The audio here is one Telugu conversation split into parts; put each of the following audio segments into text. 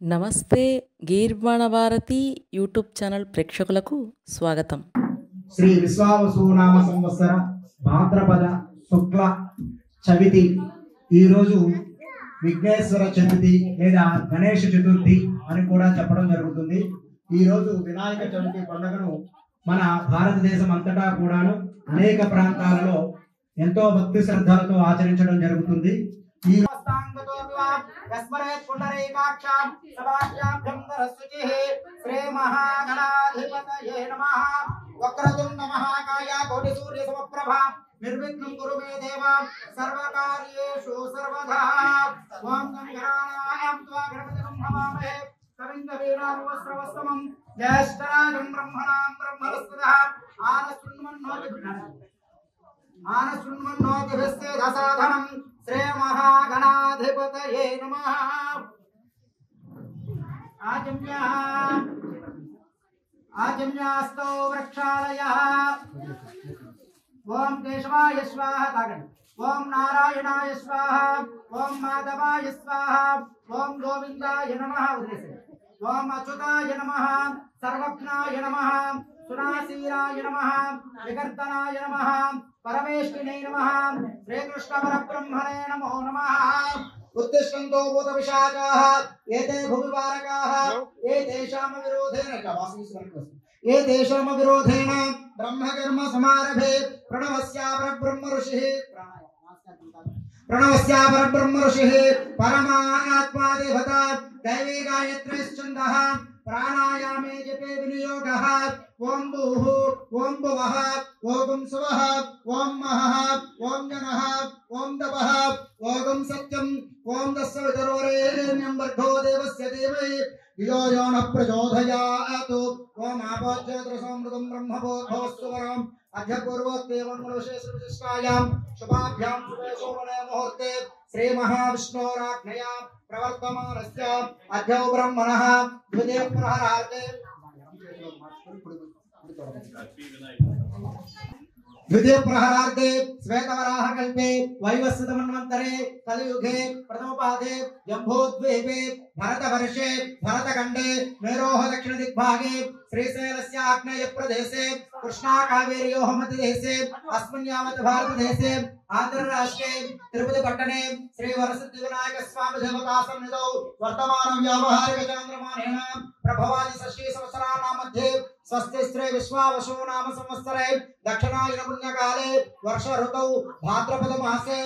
నమస్తే గీర్వాణ భారతి యూట్యూబ్ ఛానల్ ప్రేక్షకులకు స్వాగతం. శ్రీ విశ్వావసునామ సంవత్సర భాద్రపద శుక్ల చవితి ఈరోజు విఘ్నేశ్వర చతుర్థి లేదా గణేష్ చతుర్థి అని కూడా చెప్పడం జరుగుతుంది. ఈరోజు వినాయక చవితి పండుగను మన భారతదేశం అంతటా కూడాను అనేక ప్రాంతాలలో ఎంతో భక్తి శ్రద్ధలతో ఆచరించడం జరుగుతుంది. ఈ శ్రీ మహాగణాధిపతయే నమః. వక్రతుండ మహాకాయ కోటి సూర్య సమప్రభ నిర్విఘ్నం కురు మే దేవ సర్వకార్యేషు సర్వదా. ఓం గణానాం త్వా గణపతిం నమామహే కవిం కవీనాం వస్త్రవస్తమం జ్యేష్ఠరాజం బ్రహ్మణాం బ్రహ్మణస్పదః ఆనశృణ్వన్నోతిభిస్తే దసాధనం. శ్రీ మహాగణాధిపతయే నమః. ఆచమ్యాస్తౌ వృక్షాలయః. ఓం కేశవాయ స్వాహ తాగండి. ఓం నారాయణాయ స్వాహ. ఓం మాధవాయ స్వాహ. ఓం గోవిందాయ నమః. ఓం అచ్యుతాయ నమః. సర్వజ్ఞాయ నమః. సునాసీరాయ నమః. వికర్తనాయ నమః. పరమేష్ఠినే నమః. శ్రీకృష్ణ పరబ్రహ్మణే నమో నమః. ఉత్తిష్టంతో భూత పిశాచాః ఏతే భువి వారకాః ఏతేషామ విరోధేన బ్రహ్మకర్మ సమారభే ప్రణవస్యా పరబ్రహ్మ ఋషిః పరమాత్మా దేవత దైవీ గాయత్రీశ్చందః ప్రాణాయామే జపే వినియోగః. ఓం భూః ఓం భువః ఓం సువః ఓం మహః ఓం జనః ఓం తపః ఓం సత్యం ఓం తస్సవితుర్వరేణ్యం భర్గో దేవస్య ధీమహి ధియో యో నః ప్రచోదయాత్. ఓం ఆపోజ్యోతిరసమృతం బ్రహ్మభోద్భవస్సు వరం అద్య పూర్వోక్తేవన్మనుషేషు శుభాభ్యాం శుభే శోభనే ముహూర్తే శ్రీ మహావిష్ణోరాజ్ఞయా ప్రవర్తమానస్య అద్య బ్రహ్మణః ద్వితీయ ప్రహరార్ధే శ్వేతవరాహకల్పే వైవస్వతమన్వంతరే కలియుగే ప్రథమపాదే జంబోద్వీపే భరతవర్షే భరతఖండే మేరోః దక్షిణ దిగ్భాగే శ్రీశైలస్య ఆగ్నేయ ప్రదేశే కృష్ణా కావేర్యోః మధ్యదేశే అస్మిన్ యావత్ భారతదేశే ఆంధ్రరాష్ట్రే తిరుపతి పట్టణే శ్రీ వరసిద్ధి వినాయక స్వామి దేవతా సన్నిధౌ వర్తమాన వ్యావహారిక చాంద్రమానేన ప్రభవాది షష్ఠీ సంవత్సరాణాం మధ్యే స్వస్తి శ్రీ విశ్వావసు నామ సంవత్సరే దక్షిణాయన పుణ్యకాలే వర్ష ఋతౌ భాద్రపద మాసే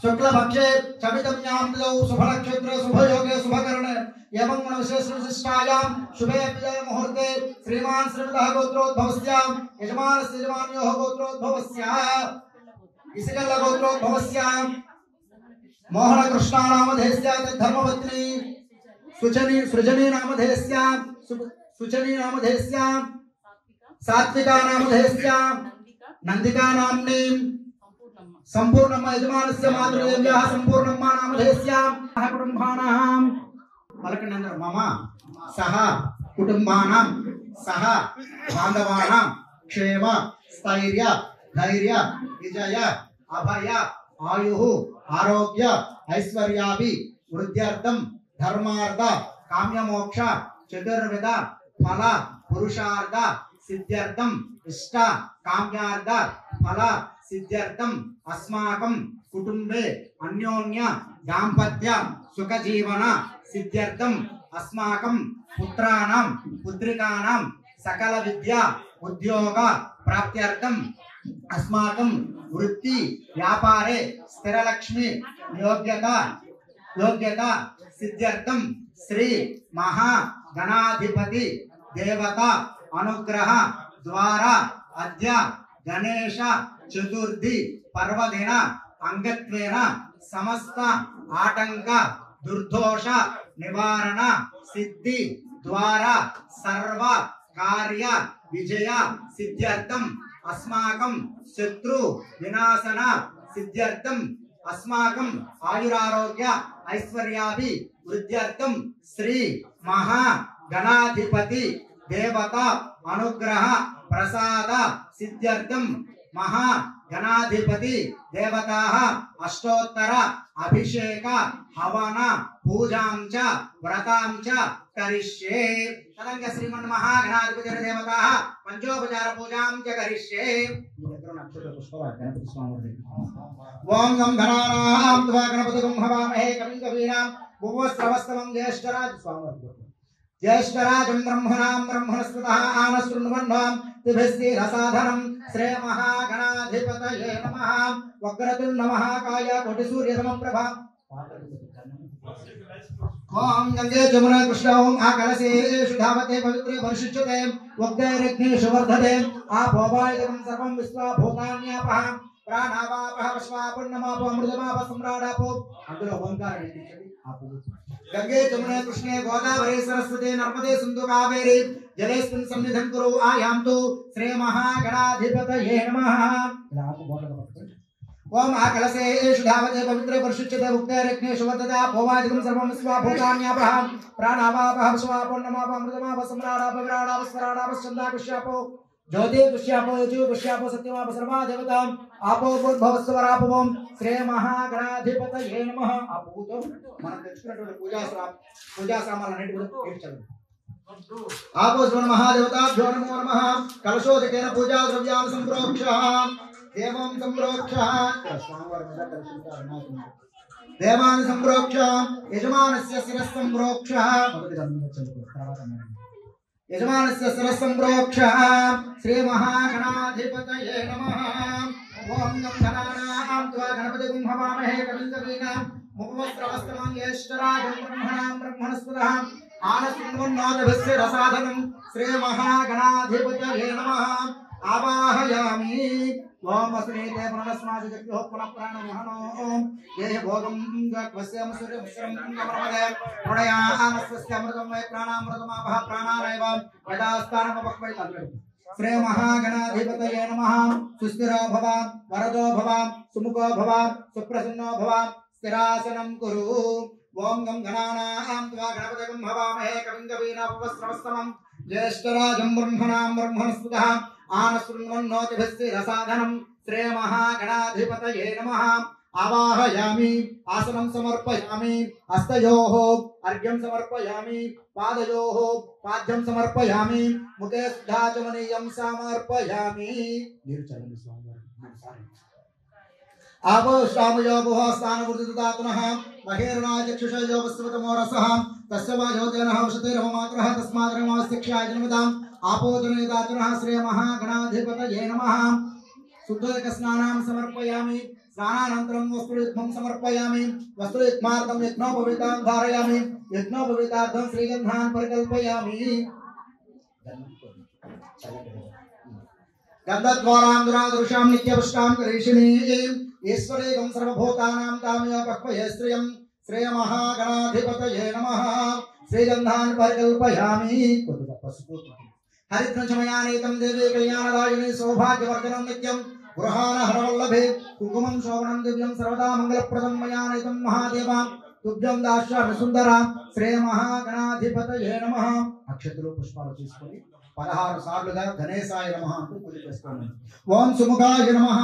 శుక్లపక్షే చవితమ్యాం తిథౌ శుభనక్షత్రే శుభయోగే శుభకరణే एवं विशेषविशिष्टायां शुभे विजय मुहूर्ते श्रीमान श्रीमतः गोत्रोद्भवस्य यजमानस्य यजमान्योः गोत्रोद्भवस्य इसकल गोत्रोद्भवस्य मोहन कृष्णा नामधेयस्य धर्मपत्नी सुचनी नामधेयस्य सुचनी नामधेयस्य सात्विका नामधेयस्य नंदिका नाम्नी संपूर्णम्मा यजमानस्य मातृदेव्याः संपूर्णम्मा नामधेयस्य कुटुम्बानां पलकनंदर मम सह कुटुंबानां सह बांधवानां क्षेम स्थैर्य धैर्य विजय अभय आयुः आरोग्य ऐश्वर्याभि वृद्ध्यर्थं धर्मार्थ काम्यमोक्ष चतुर्विध फल पुरुषार्थ सिद्ध्यर्थं इष्ट काम्यार्थ फल सिद्ध्यर्थं अस्माकं कुटुंबे अन्योन्य दाम्पत्य सुख जीवन सिद्ध्यर्थं अस्माकं पुत्राणां पुत्रिकाणां सकल विद्या उद्योग प्राप्त्यर्थं अस्माकं वृत्ति व्यापारे स्थिरलक्ष्मी योग्यता सिद्ध्यर्थं श्री महागणाधिपति देवता अनुग्रह द्वारा अद्य गणेश चतुर्थी पर्वदिन अंगत्वेन समस्त आटंक दुर्दोष निवारण सिद्धि द्वारा सर्व कार्य विजय सिद्ध्यर्थं अस्माकं शत्रु विनाशन सिद्ध्यर्थं अस्माकं आयुरारोग्य ऐश्वर्याभि वृद्ध्यर्थं श्री महागणाधिपति देवता अनुग्रह प्रसाद सिद्ध्यर्थं महा गणाधिपति देवताः अष्टोत्तर अभिषेक हवन पूजां च व्रतां च करिष्ये। तदंग श्रीमन् महागणाधिपति देवताः पंचोपचार पूजां च करिष्ये। ओम गं गणानां त्वा गणपतिं हवामहे कविं कवीनां भुवस्रवस्तमं ज्येष्ठराज स्वामी ज्येष्ठराजं ब्रह्मणां ब्रह्मणस्पतः आनशृण्वन्वां तिभिस्तिरसाधनं श्री महागणाधिपतये नमः। वक्रतुण्ड महाकाय कोटिसूर्यसमप्रभा। ओम गंगे जमुना कृष्ण ओम आकलसे शुधावते पवित्रे वर्षिष्यते वक्तैरग्नेषु वर्धते आपोवायदं सर्वं विश्वा भूतान्यापः प्राणावापः वश्वापुर्णमापो अमृतमापः सम्राडापो। అందులో ఓంకారం ఏంటి ఆపు। गंगे जमुने कृष्णे गोदावरी सरस्वती नर्मदे सिंधु कावेरी जलेस्मिन् सन्निधिं कुरु आयान्तु श्री महागणाधिपतये नमः। ओम आकलसे शुधावते पवित्रे वर्षिष्यते वक्तैरग्नेषु वर्धते आपोवायदं सर्वं विश्वा भूतान्यापः प्राणावापः वश्वापुर्णमापः अमृतमापः सम्राडापो विराडापः स्वराडापः चन्द्राकुष्यापो ज्योति कुष्यापो यजु कुष्यापो सत्यमापो सर्वा देवतां आपो भवस्वरापवं श्री महागणाधिपतये नमः। ఆ పూజతో మనం తెచ్చుకున్నటువంటి పూజా సామాన్లన్నిటి కూడా తీర్చండి। आपो स्मरण महादेवताभ्यो नमो नमः। कलशोदकेन पूजा द्रव्यान् संप्रोक्ष्य देवं संप्रोक्ष्य देवान् संप्रोक्ष्य यजमानस्य शिरः संप्रोक्ष्य यजमानस्य शिरः संप्रोक्ष्य श्री महागणाधिपतये नमः। ओम गं गणानां त्वा गणपतिं हवामहे कविं कवीनां मुपवस्त्रवस्तमं ज्येष्ठराजं ब्रह्मणां ब्रह्मणस्पतः आनशृण्वन्नादभिस्तिरसाधनं श्री महागणाधिपतये नमः। आवाहयामि। ओम अस्मेते पुनरस्मासि जग्योः पुनः प्राणमहनो ये भोगं गक्वस्यं सूर्यमिश्रं गमनमदे प्रणयानस्वस्य अमृतं वै प्राणामृतमापः प्राणानैव यदास्थानमपक्वैतम्। श्री महागणाधिपतये नमः। सुस्थिरो भव वरदो भव सुमुखो भव सुप्रसन्नो भव स्थिरासनं कुरु। ओम गं गणानां त्वा गणपतिं हवामहे कविं कवीनां उपवस्त्रवस्तमं ज्येष्ठराजं ब्रह्मणां ब्रह्मणस्पतः आनशृण्वन्नोतिभिस्तिरसाधनं श्री महागणाधिपतये नमः। आवाहयामि। आसनं समर्पयामि। हस्तयोः अर्घ्यं समर्पयामि। पादयोः पाद्यं समर्पयामि। मुखे सुधाचमनीयं समर्पयामि। आपो श्रामयो भुवः स्थानवृद्धिदातुनः महेरणाचक्षुषयो वस्तुतमो रसः तस्य वा योजनः औषधेरवमात्रः तस्माद्रमवस्तिक्षाय जन्मताम्। आपो जनयदातुनः श्री महागणाधिपतये नमः। शुद्धोदकस्नानं समर्पयामि। स्नानानन्तरं वस्त्रोयुग्मं समर्पयामि। वस्त्रोयुग्मार्थं यज्ञोपवीतां धारयामि। यज्ञोपवीतार्थं श्रीगन्धान् परिकल्पयामि। गन्धद्वारां दुरादृशां नित्यपुष्टां करिष्यिणीं ईश्वरेगं सर्वभूतानां तामयोपक्वये स्त्रियं श्री महागणाधिपतये नमः। श्रीगन्धान् परिकल्पयामि। हरिद्रचमयानेतं देवी कल्याणदायिनी सौभाग्यवर्धनं नित्यं गृहाणहरवल्लभे कुङ्कुमं शोभनं दिव्यं सर्वदा मङ्गलप्रदं मयानेतं महादेवा तुभ्यं दास्यामि सुन्दरा। श्री महागणाधिपतये नमः। अक्षतలు పుష్పాలు తీసుకొని 16 సార్లుగా గణేశాయ నమః అంటూ పూజ చేసుకోండి। ఓం సుముఖాయ నమః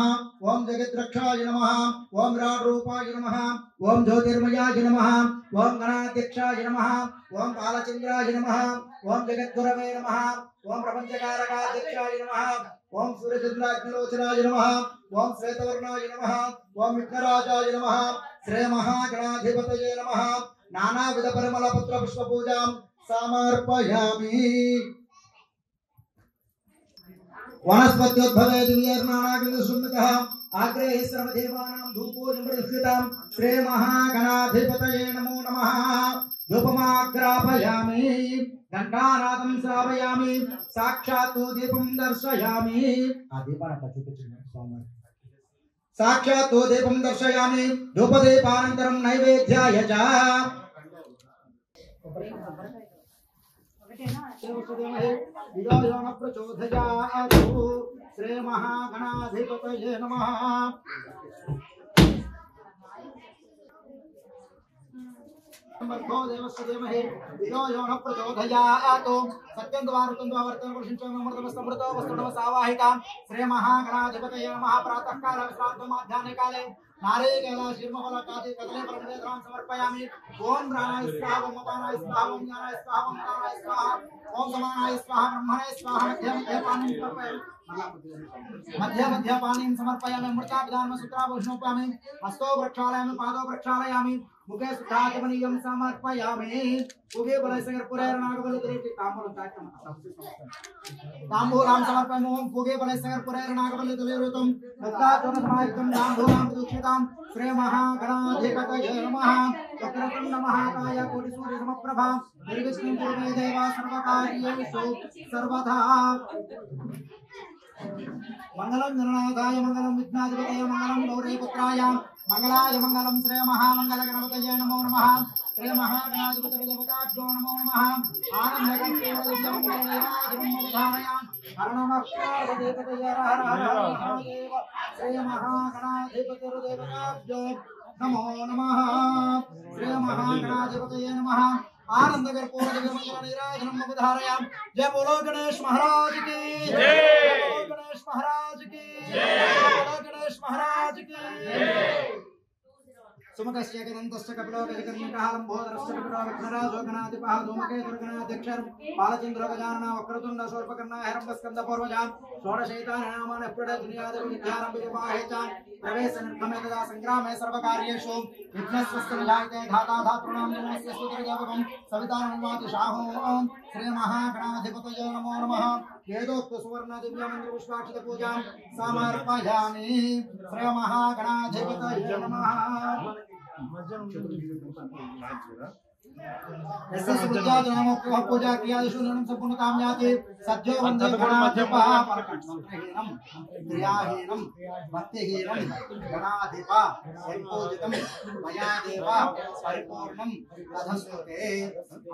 ఓం జగద్రక్షాయ నమః ఓం రాడ్రూపాయ నమః ఓం జ్యోతిర్మయాయ నమః ఓం గణాధ్యక్షాయ నమః ఓం బాలచంద్రాయ నమః ఓం జగద్గురవే నమః ఓం ప్రపంచకారకాధ్యక్షాయ నమః ఓం సూర్యచంద్రాగ్నిలోచనాయ నమః ఓం శ్వేతవర్ణాయ నమః ఓం విఘ్నరాజాయ నమః। శ్రీ महागणाधिपतये नमः। नानाविध परिमल पत्र पुष्प पूजां समर्पयामि। वनस्पत्योद्भवे दिव्यर्णानाग्निसुन्नतः आग्रे सर्वदेवानां धूपो निमृष्यतां श्री महागणाधिपतये नमो नमः। धूपमाग्रापयामि। घण्टानादं श्रावयामि। साक्षात् दीपं दर्शयामि। आ दीपाన్ని అట్లా చూపించండి స్వామి। साक्षात् दीपं दर्शयामि। धूपदीपानन्तरं नैवेद्याय च प्रचोदयातु। श्री महागणाधिपतये नमः। भर्गो देवस्य धीमहि धियो यो न प्रचोदयात् सत्यं द्वारतं द्वावर्तं वर्षिंचं अमृतमस्तमृतो वस्तुनमसावाहिकां श्री महागणाधिपतये नमः। प्रातः काले विश्रान्तं माध्याह्ने काले नारिकेल शीर्मफलकादि कदली परमेश्वरां समर्पयामि। ओम प्राणाय स्वाहा ओम अपानाय स्वाहा ओम ज्ञानाय स्वाहा ओम प्राणाय स्वाहा ओम समानाय स्वाहा ब्रह्मणाय स्वाहा मध्य मध्य पानीं समर्पयामि। अमृताभिधानं सूत्राभूषणोपयामि। हस्तो प्रक्षालयामि पादो प्रक्षालयामि मुखे सुधाचमनीयं समर्पयामि। उभे बलसंगर पुरैर्नागबलितरेति ताम्बूलां समर्पयामि। ओम उभे बलसंगर पुरैर्नागबलितरेतं दत्ताचरणसमायुक्तं ताम्बूलां प्रदक्षितां श्री महागणाधिपतये नमः। वक्रतुण्ड महाकाय कोटिसूर्यसमप्रभा निर्विघ्नं कुरु मे देव सर्वकार्येषु सर्वदा। मंगलम गणनाथाय मंगलम विघ्नाधिपतये मंगलम गौरीपुत्राय मंगलाय मंगलम श्री महामंगल गणपतये नमो नमः। श्री महागणाधिपतये देवताभ्यो नमो नमः। आनन्दगणपतिर्मङ्गलदेवाधिपतये हरणमक्षरदेवतये हर हर महादेव। श्री महागणाधिपतिर्देवताभ्यो नमो नमः। श्री महागणाधिपतये नमः। आनंदगर पूर्ण मंगल नीराजनम उद्धारयाम। जय बोलो गणेश महाराज की जय। गणेश महाराज की जय। गणेश महाराज की जय। सुमकस्य गणन्तस्य कपिलो गजकर्णिकः लम्बोदरस्य कपिलो विघ्नराजो गणाधिपः धूमकेतुः गणाध्यक्षः बालचन्द्रो गजाननः वक्रतुण्डः शूर्पकर्णः हिरण्यस्कन्दः पूर्वजः षोडशैतानामानः प्रडज्ञादिविद्यारं विवाहे च प्रवेशनिर्गमे तदा संग्रामे सर्वकार्येषु विघ्नस्वस्तिर्जायते धाता धातॄणां नमस्य स्तुतिर्देवकं सवितारमन्वातिशाहो। श्री महागणाधिपतये नमो नमः। वेदोक्त सुवर्ण दिव्यमन्त्रपुष्पाक्षित पूजां समर्पयामि। श्री महागणाधिपतये नमः। पूजा क्रियादिषु न्यूनं सम्पूर्णतां याति। सद्यो वन्दे गणाधिपः परमहीनं क्रियाहीनं भक्तिहीनं गणाधिपः यत्पूजितं मया देव परिपूर्णं तदस्तुते।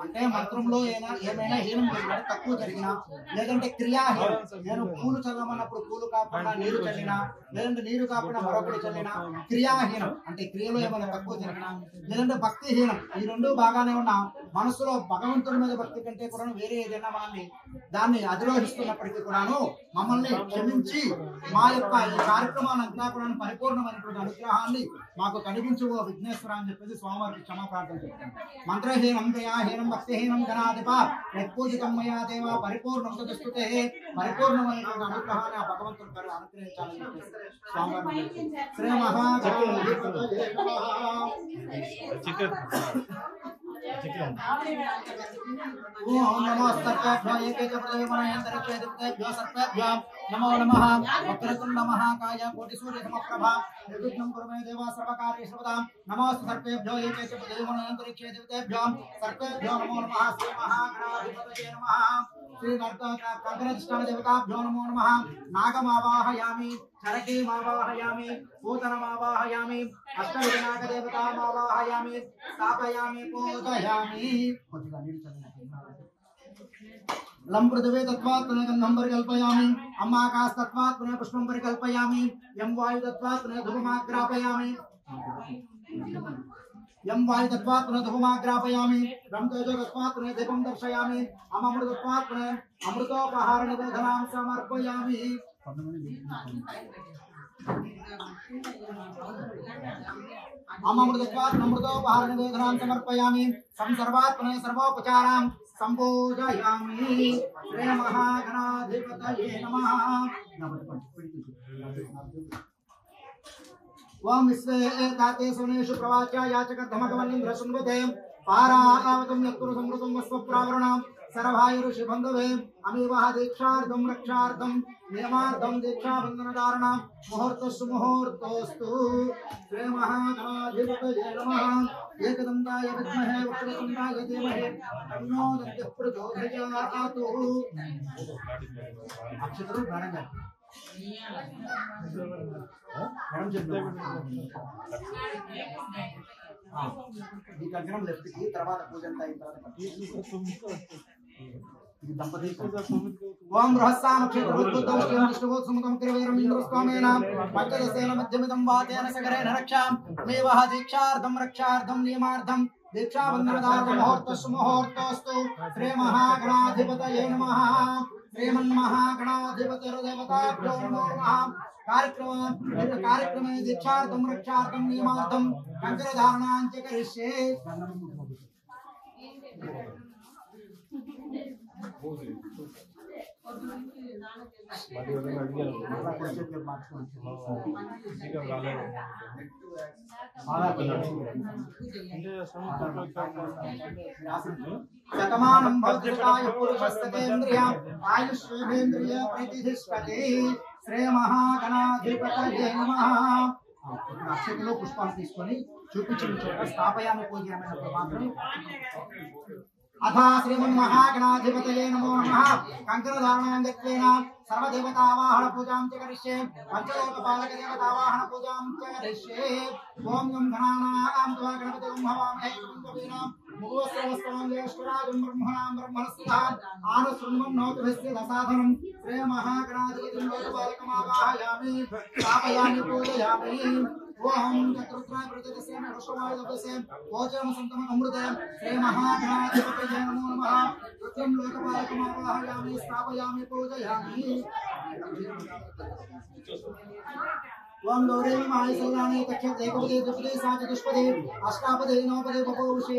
అంటే మంత్రంలో ఏమైనా హీనం జరిగినా తక్కువ జరిగినా లేదంటే క్రియాహీనం నేను పూలు చల్లమన్నప్పుడు పూలు కాకుండా నీరు చల్లినా లేదంటే నీరు కాకుండా మరొకటి చల్లినా క్రియాహీనం అంటే క్రియలో ఏమైనా తక్కువ జరిగినా లేదంటే భక్తిహీనం ఈ రెండు బాగానే ఉన్నా మనసులో భగవంతుడి మీద భక్తి కంటే కూడా వేరే ఏదైనా మనల్ని దాన్ని అధిరోహిస్తున్నప్పటికీ కూడాను మమ్మల్ని క్షమించి మా యొక్క ఈ కార్యక్రమాలంతా కూడా పరిపూర్ణమైనటువంటి అనుగ్రహాన్ని మాకు కలిగించు విఘ్నేశ్వర అని చెప్పేసి స్వామివారికి క్షమా ప్రార్థన చెప్తాను. మంత్రహీనం దయాహీనం భక్తిహీనం గణాధిప యత్పూజితం మయా దేవ పరిపూర్ణం తదస్తుతే పరిపూర్ణమైనటువంటి అనుగ్రహాన్ని ఆ భగవంతుడి గారు అనుగ్రహించాలని చెప్పేసి స్వామివారిని శ్రీ మహాగణాధిపతయే నమః. ओम नमो सर्पेभ्यो एकेच प्रदेवमनयन्तरिक्षे दिव्येभ्यो सर्पेभ्यो नमो नमः। वक्रतुण्ड महाकाय कोटिसूर्यसमप्रभा निर्विघ्नं कुरु मे देव सर्वकार्येषु सर्वदा। नमोस्तु सर्पेभ्यो एकेच प्रदेवमनयन्तरिक्षे दिव्येभ्यो सर्पेभ्यो नमो नमः। श्री महागणाधिपतये नमः। श्री कर्कटधिष्ठान देवताभ्यो नमो नमः। नागमावाहयामि चरकीमावाहयामि पूतनमावाहयामि अष्टविनागदेवतामावाहयामि स्थापयामि पूजयामि। लं पृथिवी तत्त्वात् पुनः गन्धं परिकल्पयामि। अम्माकाश तत्त्वात् पुनः पुष्पं परिकल्पयामि। यं वायु तत्त्वात् पुनः धूपमाग्रापयामि। यं वायु तत्त्वात् पुनः धूपमाग्रापयामि। रं तेजो तत्त्वात् पुनः दीपं दर्शयामि। अमृत तत्त्वात् पुनः अमृतोपहार निवेदनां समर्पयामि। अमृतत्वात् अमृतोपहार निवेदनां समर्पयामि। संसर्वात् पुनः सर्वोपचारां संपूजयामि। श्री महागणाधिपतये नमः। ओम विश्वे एताते सोनेषु प्रवाच्या याचकधमकवन्निन्द्र शृण्वते पारावतं यत्कुरु संवृतं वस्वप्रावरणं सर्वायुरुषिबन्धवे अमीवः दीक्षार्थं रक्षार्थं नियमार्थं दीक्षाबन्धनधारणं मुहूर्तस्तु मुहूर्तोऽस्तु। श्री महागणाधिपतये नमः। एकदन्ताय विद्महे वक्रतुण्डाय धीमहि तन्नो दन्तिः प्रचोदयात्। अक्षतरु गाणंगा మేడం చెప్తాను ఈ కంకణం లెఫ్ట్ కి తర్వాత పూజ అంతా అయిన తర్వాత ఇది దంపతి ఓం బృహస్సామక్షేత్రోద్భుతౌష్ట్యం విష్ణువోత్సముఖం కిరవైరం ఇంద్రస్వామేన పంచదశేన మధ్యమిదం వాతేన సగరేణ రక్షాం మేవః దీక్షార్థం రక్షార్థం నియమార్థం दीक्षाबंधनदान मुहूर्तस्तु श्री महागणाधिपतये नमः श्रीमन्महागणाधिपतिर्देवताभ्यो नमो नमः कार्यक्रमे दीक्षार्थं रक्षार्थं नियमार्थं कंकरधारणां च करिष्ये सकमानं भवत्सकाय पुरुषस्तकेन्द्रियं आयुष्येन्द्रिय प्रतिष्ठते श्री महागणाधिपतये नमः అక్షతలో పుష్పాలు తీసుకొని చూపించిన చోట స్థాపయాన్ని పూజనమైనప్పుడు మాత్రమే అథ శ్రీమన్మహాగణాధిపతయే నమో నమః కంకణధారణాం గత్వేన సర్వదేవతావాహన పూజాం చ కరిష్యే పంచలోకపాలక దేవతావాహన పూజాం చ కరిష్యే ఓం గం గణానాం త్వా గణపతిం హవామహే కవిం ముగోస్రవస్వాం జ్యేష్ఠరాజం బ్రహ్మణాం బ్రహ్మణస్పదాం ఆనశృణ్వం నోతుభస్య దసాధనం శ్రీ మహాగణాధిపతిం లోకపాలకమావాహయామి స్థాపయామి పూజయామి ओम चतुर्था प्रत्यस्य नमस्कारस्य ओचम संतम अमृत श्री महागणाधिपतये नमो नमः रुद्रं लोकपालकमावाहयामि स्थापयामि पूजयामि ओम गौरी महासल्लाने तक्षत एकपदे द्विपदे साचतुष्पदे अष्टापदे नवपदे बभूषे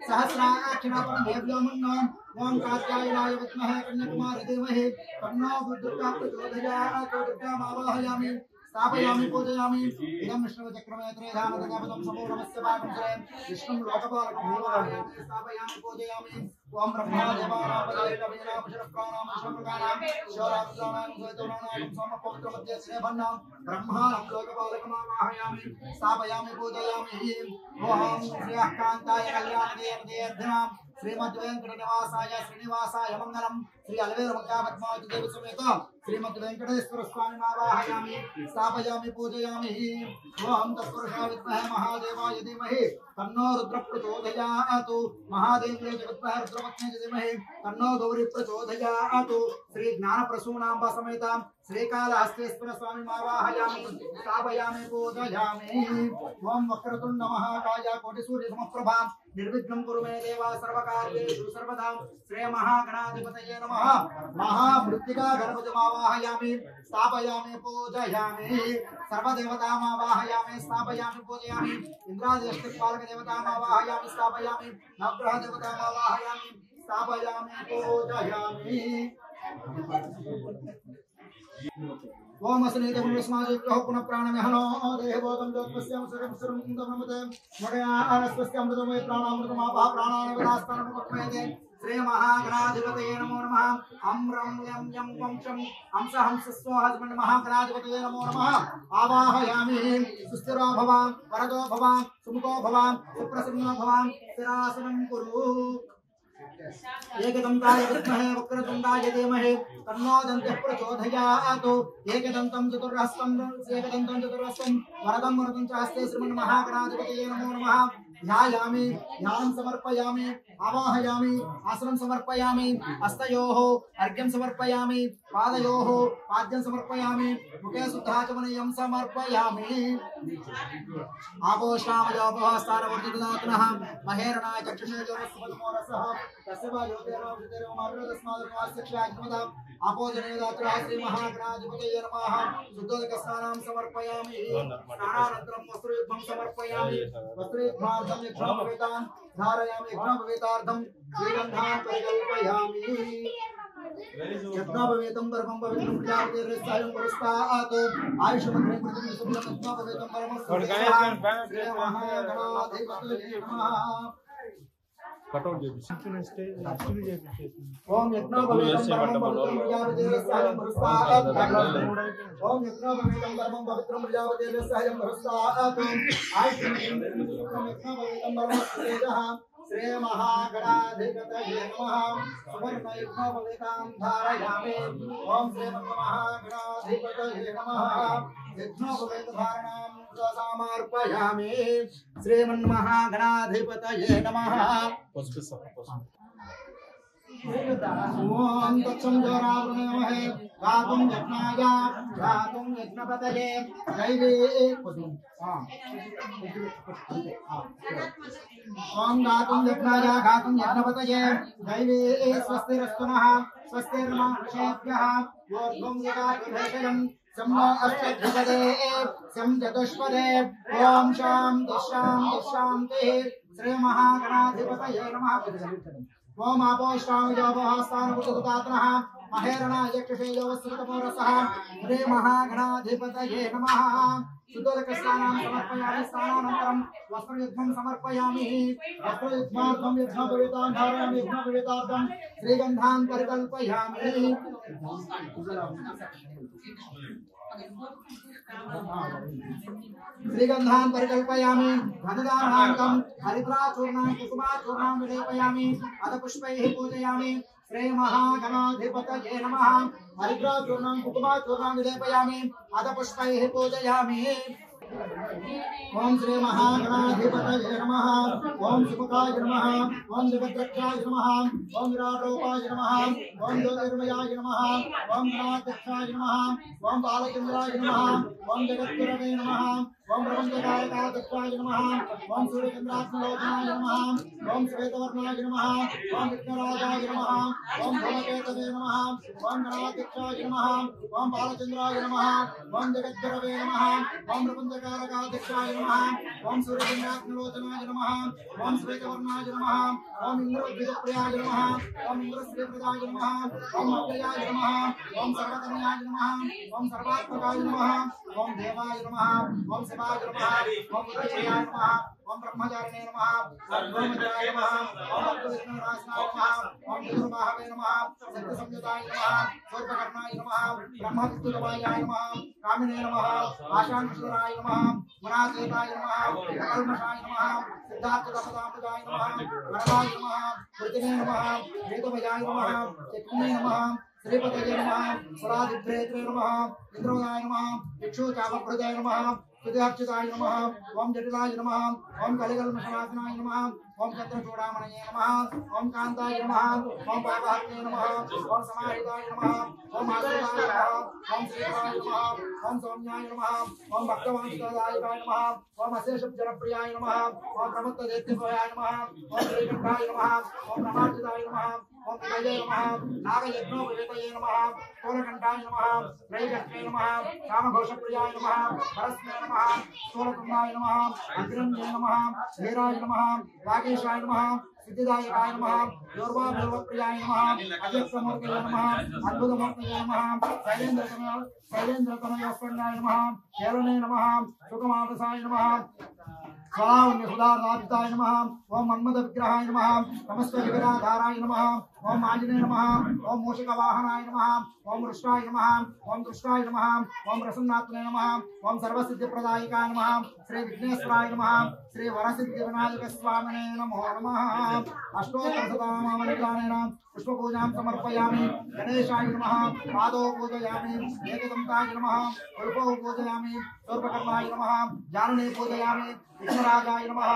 सहस्राक्षरापरं देव्योमन्नं ओम कात्यायनाय विद्महे कन्याकुमारी धीमहि तन्नो दुर्गा प्रचोदयात् दुर्गामावाहयामि स्थापयामि पूजयामि इदं विष्णुचक्रमे त्रेधानदगपदं समूलमस्य पाकं श्रेयं विष्णुं लोकपालकमूलाय स्थापयामि पूजयामि ओम ब्रह्मादेवानापदयकवीनापशरप्राणां विष्णुप्रकाणां शिवरात्राणां द्वैतवनानां समपवित्रमध्ये श्रेयभन्नां ब्रह्माणं लोकपालकमावाहयामि स्थापयामि पूजयामि ओम श्रीकान्ताय कल्याणदेवदेवर्धनां श्रीमद्वेंकटनिवासाय श्रीनिवासाय मंगलम श्री अलवेर मंगा पद्मावती देवी समेत श्रीमद्वेंकटेश्वर स्वामी आवाहयामि स्थापयामि पूजयामि ओम तत्पुरुषाय विद्महे महादेवाय धीमहि तन्नो रुद्र प्रचोदयात् महादेव्यै च विद्महे रुद्रपत्न्यै च धीमहि तन्नो गौरी प्रचोदयात् श्री ज्ञानप्रसूनाम्ब समेत श्रीकालहस्तेश्वर स्वामी आवाहयामि स्थापयामि पूजयामि ओम वक्रतुंड महाकाय कोटिसूर्य समप्रभा निर्विघ्नं कुरु मे देव सर्वकार्येषु सर्वदा श्री महागणाधिपतये नमः महामृत्तिका गणपतिमावाहयामि स्थापयामि पूजयामि सर्वदेवतामावाहयामि स्थापयामि पूजयामि इंद्रादिष्टपालक देवतामावाहयामि स्थापयामि नवग्रह देवतामावाहयामि स्थापयामि पूजयामि ओम अस्नेदं विस्मादिभ्यो पुनः प्राणमहनो देहभोगं ज्योतिष्यं सर्वं सर्वं तमनमते मडया आनस्वस्यं मृतमे प्राणामृतमापः प्राणानवदास्तानमुपक्ष्मेते श्री महागणाधिपतये नमो नमः हम रं यं यं वंशं हंस हंस स्वाहा महागणाधिपतये नमो नमः आवाहयामि सुस्थिरो भव वरदो भव सुमुखो भव सुप्रसन्नो भव स्थिरासनं कुरु एकदन्ताय विद्महे वक्रतुण्डाय धीमहि तन्नो दन्तः प्रचोदयात् एकदन्तं चतुर्हस्तं वरदं वरदं च हस्ते श्रीमन्महागणाधिपतये नमो नमः ध्यायामि ध्यानं समर्पयामि आवाहयामि आसनं समर्पयामि हस्तयोः अर्घ्यं समर्पयामि पादयोः पाद्यं समर्पयामि मुखे शुद्धाचमनीयं समर्पयामि आपोष्टामयोपस्थानवर्तितदात्नः महेरणाय चक्षुषे जोरस्मदमोरसः तस्य वा योगेरमार्गदस्मादर्वास्यक्षाग्मदाम् आपोजनेदात्रा श्री महागणाधिपतये नमः शुद्धोदकस्नानं समर्पयामि स्नानानन्तरं वस्त्रयुग्मं समर्पयामि वस्त्रयुग्मार्थं यज्ञोपवेतान् धारयामि यज्ञोपवेतार्थं श्रीगन्धान् परिकल्पयामि यज्ञोपवेतं परमं पवित्रं प्रजापतिर्यस्यायं पुरस्तात् आयुष्मग्ने प्रतिं शुभं यज्ञोपवेतं परमं श्री महागणाधिपतये नमः कटआउट ओम यज्ञोपवेतं परमं पवित्रं प्रजापतिर्यस्यायं पुरस्तात् ओम यज्ञोपवेतं परमं पवित्रं प्रजापतिर्यस्यायं पुरस्तात् आयुष्मग्ने यज्ञोपवेतं परमं श्री महागणाधिपतये नमः सुवर्ण यज्ञोपवेतां धारयामि ओम श्री महागणाधिपतये नमः यज्ञोपवेतधारणां समर्पयामि श्रीमन्महागणाधिपतये नमः ओम तत्सम जोरावृणमहे गातुं यज्ञाय गातुं यज्ञपतये दैवे ओम गातुं यज्ञाय गातुं यज्ञपतये दैवे स्वस्तिरस्तु नः स्वस्तिर्मनुष्येभ्यः ऊर्ध्वं यगाभ्यषयम् सम्मा अष्टद्विपदे सं चतुष्पदे ओम शांति शांति शांति श्री महागणाधिपतये नमः। ओम आपोष्टामयोपहास्तानमुचतुतात्मः महेरणा यक्षशेयोवस्त्रतपोरसः श्री महागणाधिपतये नमः। शुद्धोदकस्नानं समर्पयामि स्नानानन्तरं वस्त्रयुग्मं समर्पयामि वस्त्रयुग्मार्थं यज्ञोपवीतां धारयामि यज्ञोपवीतार्थं श्रीगन्धान् परिकल्पयामि श्रीगन्धान् परिकल्पयामि धनदानार्थं हरिद्राचूर्णं कुसुमाचूर्णं विलेपयामि अथ पुष्पैः पूजयामि श्री महागणाधिपतये नमः। हरिद्राचूर्णं कुसुमाचूर्णं विलेपयामि अथ पुष्पैः पूजयामि। ओम श्री महागणाधिपतये नमः। ओम सुमुखाय नमः। ओम जगद्रक्षाय नमः। ओम विराटरूपाय नमः। ओम ज्योतिर्मयाय नमः। ओम गणाध्यक्षाय नमः। ओम बालचन्द्राय नमः। ओम जगद्गुरवे नमः। ओम प्रपंचकायकाध्यक्षाय नमः। ओम सूर्यचन्द्रात्मलोचनाय नमः। ओम श्वेतवर्णाय नमः। ओम विघ्नराजाय नमः। ओम धूमकेतवे नमः। ओम गणाध्यक्षाय नमः। ओम बालचन्द्राय नमः। ओम जगद्गुरवे नमः। ओम प्रपंचकायकाध्यक्षाय नमः। ओम सूर्यचन्द्रात्मलोचनाय नमः। ओम श्वेतवर्णाय नमः। ओम इंद्रद्विजप्रियाय नमः। ओम इंद्रश्रीप्रदाय नमः। ओम अव्ययाय नमः। ओम सर्वतनयाय नमः। ओम सर्वात्मकाय नमः। ओम देवाय नमः। ओम शिवाय नमः। ओम उदयप्रियाय नमः। ओम ब्रह्मचारिणे नमः। ओम ब्रह्मचारिणे नमः। ओम भक्तविष्णुरासनाय नमः। ओम चतुर्बाहवे नमः। सत्यसंयुताय नमः। सूर्पकर्णाय नमः। ब्रह्मविद्युतवायाय नमः। कामिने नमः। आशांकुराय नमः। मुराजेताय नमः। कल्मषाय नमः। सिद्धार्थदपदामृताय नमः। वरदाय नमः। कृतिने नमः। वेदमयाय नमः। चक्रिणे नमः। श्रीपतये नमः। सुरादिप्रेत्रे नमः। इंद्रोदाय नमः। इक्षुचापप्रदाय नमः। सुधार्चिताय नमः। ओम जटिलाय नमः। ओम कलिकल्मषनाशनाय नमः। ओम चन्द्रचूडामणये नमः। ओम कांताय नमः। ओम पापहर्ते नमः। ओम समाहिताय नमः। ओम आश्रिताय नमः। ओम श्रीकाय नमः। ओम सौम्याय नमः। ओम भक्तवंशदायकाय नमः। ओम अशेषजनप्रियाय नमः। ओम प्रमत्तदेत्यभयाय नमः। ओम श्रीकण्ठाय नमः। ओम प्रमार्जिताय नमः। ओम विजये नमः। नागयज्ञोपवीतये नमः। स्थूलकण्ठाय नमः। त्रैकर्त्रे नमः। कामघोषप्रियाय नमः। परस्मै नमः। स्थूलकुण्डाय नमः। अग्रण्ये नमः। धीराय नमः। वागीशाय नमः। सिद्धिदायकाय नमः। योर्वाभिर्वप्रियाय नमः। अव्यक्तमूर्तये नमः। अद्भुतमूर्तये नमः। शैलेन्द्रतनयोस्पन्नाय नमः। केरणे नमः। सुखमावसाय नमः। सुधाराय नमः। ओम मन्मथ विग्रहाय नमः। नमस्ते विग्रहाधाराय नमः। ओम आंजनेय नमः। ओम मूषिकवाहनाय नमः। ओम रुष्टाय नमः। ओम दुष्टाय नमः। ओम प्रसन्नात्मने नमः। ओम सर्वसिद्धिप्रदायकाय नमः। श्री विघ्नेश्वराय नमः। श्री वरसिद्धिविनायक स्वामिने नमो नमः। अष्टोत्तरशतनामनिर्वाणेन पुष्पपूजां समर्पयामि। गणेशाय नमः। पादौ पूजयामि। एकदन्ताय नमः। कल्पौ पूजयामि। सर्वकर्माय नमः। जानने पूजयामि। विघ्नराजाय नमः।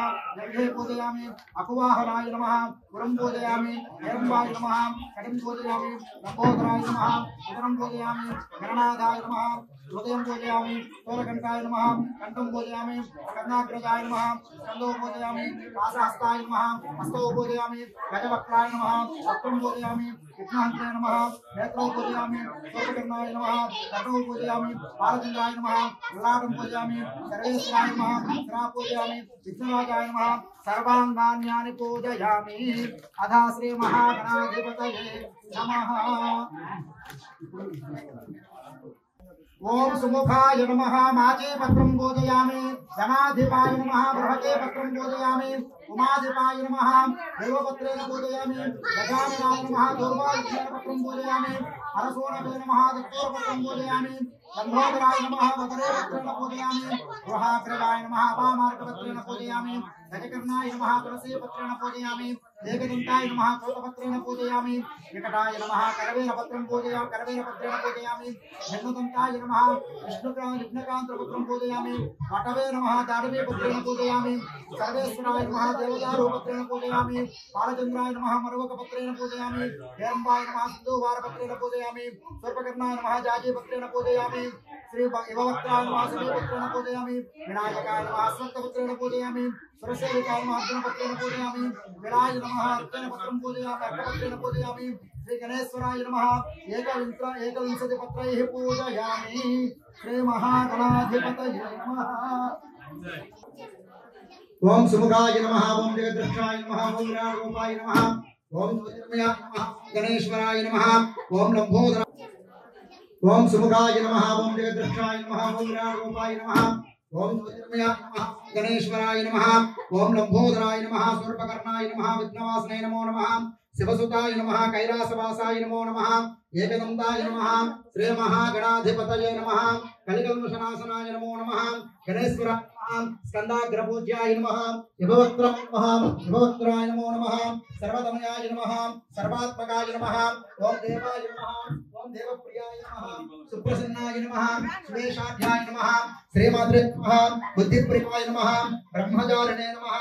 यज्ञे पूजयामि। अकुवाहनाय नमः। पुरं पूजयामि। हेरम्बाय नमः। कटिं पूजयामि। लंबोदराय नमः। उदरं पूजयामि। गणनाथाय नमः। हृदयं पूजयामि। स्थूलकण्ठाय नमः। कण्ठं पूजयामि। कर्णाग्रजाय नमः। स्कन्दौ पूजयामि। पाशहस्ताय नमः। हस्तौ पूजयामि। गजवक्त्राय नमः। वक्त्रं पूजयामि। विघ्नहन्त्रे नमः। नेत्रौ पूजयामि। सूर्यकर्णाय नमः। कर्णौ पूजयामि। बालचन्द्राय नमः। ललाटं पूजयामि। सर्वेश्वराय नमः। शिरा पूजयामि। विघ्नराजाय नमः। सर्वाङ्गान्यानि पूजयामि। अधा श्री महागणाधिपतये नमः। ओम सुमुखाय नमः। माचे पत्रं पूजयामि। जनाधिपाय नमः। बृहते पत्रं पूजयामि। उमाधिपाय नमः। देवपत्रेण पूजयामि। गजाननाय नमः। दुर्वायुधेन पत्रं पूजयामि। हरसोणवे नमः। दत्तोपत्रं पूजयामि। लंबोदराय नमः। वदरे पत्रेण पूजयामि। गृहाग्रजाय नमः। अपामार्गपत्रेण पूजयामि। गजकर्णाय नमः। तुलसी पत्रेण पूजयामि। एकदन्ताय नमः कौतपत्रेण पूजयामि विकटाय नमः करवेरपत्रं पूजयामि करवेरपत्रेण पूजयामि जन्मदन्ताय नमः विष्णुकान्तपत्रं पूजयामि वटवे नमः दाडवीपत्रेण पूजयामि सर्वेश्वराय नमः देवदारूपत्रेण पूजयामि बालचन्द्राय नमः मरवकपत्रेण पूजयामि हेरम्बाय नमः सिन्धुवारपत्रेण पूजयामि सर्वकर्णाय नमः जाजीपत्रेण पूजयामि श्री भगवक्त्राय नमः श्रीपत्रेण पूजयामि विनायकाय नमः स्वन्तपत्रेण पूजयामि सरस्वतीकाय नमः अर्जुनपत्रेण पूजयामि विनाय नमः अर्जुनपत्रं पूजयामि अर्कपत्रेण पूजयामि श्री गणेश्वराय नमः एकविंशतिपत्रैः पूजयामि श्री महागणाधिपतये नमः। ओम सुमुखाय नमः ओम जगद्रक्षाय नमः ओम विराटरूपाय नमः ओम ज्योतिर्मयाय नमः गणेश्वराय नमः ओम लंबोदर ओम सुमुखाय नमः ओम जगद्रक्षाय नमः ओम विराटरूपाय नमः ओम ज्योतिर्मयाय नमः गणेश्वराय नमः ओम लंबोदराय नमः सर्वकर्णाय नमः विघ्नवासनाय नमो नमः शिवसुताय नमः कैलासवासाय नमो नमः एकदन्ताय नमः श्री महागणाधिपतये नमः कलिकल्मषनाशनाय नमो नमः गणेश्वराय नमः स्कंदाग्रपूज्याय नमः विभवक्त्राय नमो नमः सर्वतमयाय नमः सर्वात्मकाय नमः ओम देवाय नमः ओम देवप्रियाय नमः सुप्रसन्नाय नमः सुवेशाढ्याय नमः श्रीमात्रे नमः बुद्धिप्रियाय नमः ब्रह्मचारिणे नमः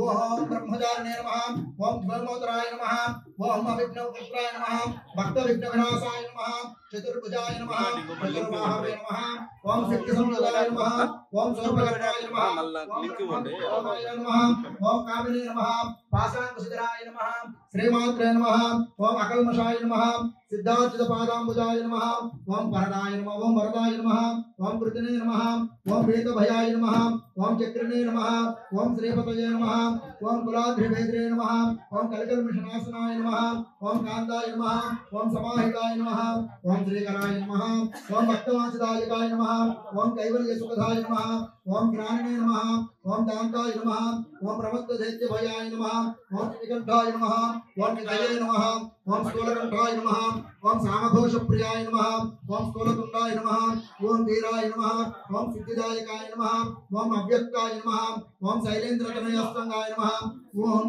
ओम ब्रह्मचारिणे नमः ओम ध्वमोदराय नमः ओम अविघ्नपुत्राय नमः भक्तविघ्नविनाशाय नमः चतुर्भुजाय नमः चतुर्बाहवे नमः ओम सिद्धिसंयुताय नमः ओम सर्वकर्णाय नमः ओम कामिने नमः पाशांकुशिधराय नमः श्रीमात्रे नमः ओम अकल्मषाय नमः सिद्धार्थितपादाम्बुजाय नमः ओम वरदाय नमः ओम वरदाय नमः ओम कृतिने नमः ओम वेदभयाय नमः ओम चक्रिणे नमः ओम श्रीपतये नमः ओम कुलाद्रिवेद्रे नमः ओम कलिकल्मषनाशनाय नमः ओम कान्ताय नमः ओम समाहिताय नमः ओम श्रीकराय नमः ओम भक्तवांसदायकाय नमः ओम कैवल्यसुखदाय नमः ओम ज्ञानिने नमः ओम दान्ताय नमः ओम प्रमत्तदैत्यभयाय नमः ओम निकण्ठाय नमः ओम निधये नमः ओम स्थूलकण्ठाय नमः ओम सामघोषप्रियाय नमः ओम स्थूलतुण्डाय नमः ओम वीराय नमः ओम सिद्धिदायकाय नमः ओम अव्यक्ताय नमः ओम शैलेन्द्रतनयस्तंगाय नमः ओम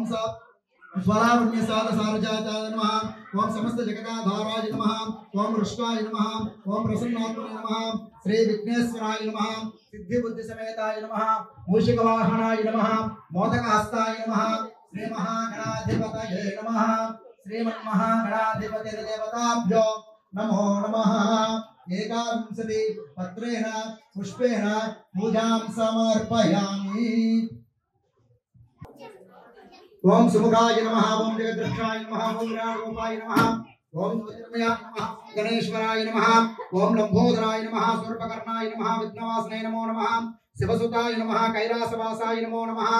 स्वरावण्यसारसारजाताय नमः ओम समस्त जगदाधाराय नमः ओम रुष्टाय नमः ओम प्रसन्नात्मने नमः श्री विघ्नेश्वराय नमः सिद्धि बुद्धि समेताय नमः मूषिकवाहनाय नमः मोदकहस्ताय नमः श्री महागणाधिपतये नमः श्रीमन्महागणाधिपतिर्देवताभ्यो नमो नमः। एकाविंशति पत्रेण पुष्पेण पूजां समर्पयामि। ओम सुमुखाय नमः ओम जगद्रक्षाय नमः ओम विराटरूपाय नमः ओम ज्योतिर्मयाय नमः गणेश्वराय नमः ओम लंबोदराय नमः सर्वकर्णाय नमः विघ्नवासनाय नमो नमः शिवसुताय नमः कैलासवासाय नमो नमः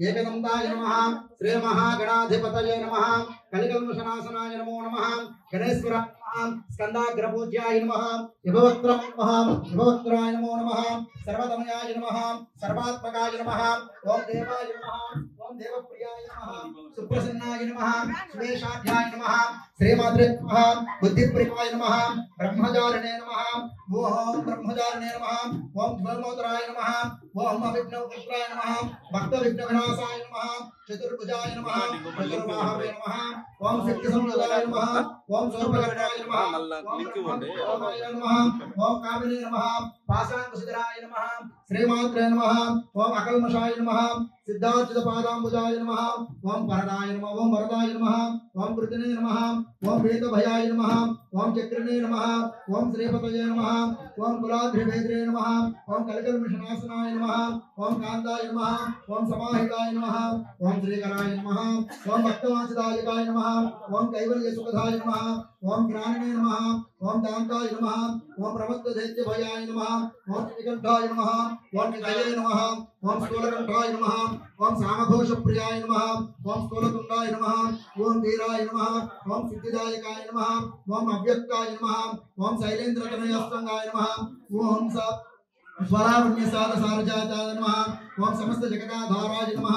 एकदन्ताय नमः श्री महागणाधिपतये नमः कलिकल्मषनाशनाय नमो नमः गणेश्वराय नमः स्कंदाग्रपूज्याय नमः विभवक्त्राय नमो नमः सर्वतमयाय नमः सर्वात्मकाय नमः ओम देवाय नमः ओम देवप्रियाय नमः सुप्रसन्नाय नमः सुवेशाढ्याय नमः श्रीमात्रे नमः बुद्धिप्रियाय नमः ब्रह्मचारिणे नमः ओम ब्रह्मचारिणे नमः ओम ध्वमोदराय नमः ओम अविघ्नपुत्राय नमः भक्तविघ्नविनाशाय नमः चतुर्भुजाय नमः चतुर्बाहवे नमः ओम सिद्धिसंयुताय नमः ओम सर्वकर्णाय नमः ओम कामिने नमः पाशांकुशिधराय नमः श्रीमात्रे नमः ओम अकल्मषाय नमः सिद्धार्थितपादाम्बुजाय नमः ओम वरदाय नमः ओम वरदाय नमः ओम कृतिने नमः ओम वेदभयाय नमः ओम चक्रिणे नमः ओम श्रीपतये नमः ओम कुलाद्रिवेद्रे नमः ओम कलिकल्मषनाशनाय नमः ओम कान्ताय नमः ओम समाहिताय नमः ओम श्रीकराय नमः ओम भक्तवांसदायकाय नमः ओम कैवल्यसुखदाय नमः ओम ज्ञानिने नमः ओम दान्ताय नमः ओम प्रमत्तदैत्यभयाय नमः ओम निकण्ठाय नमः ओम निधये नमः ओम स्थूलकण्ठाय नमः ओम सामघोषप्रियाय नमः ओम स्थूलतुण्डाय नमः ओम वीराय नमः ओम सिद्धिदायकाय नमः ओम अव्यक्ताय नमः ओम शैलेन्द्रतनयस्तंगाय नमः ओम स्वरावण्यसारसारजाताय नमः ओम समस्त जगदाधाराय नमः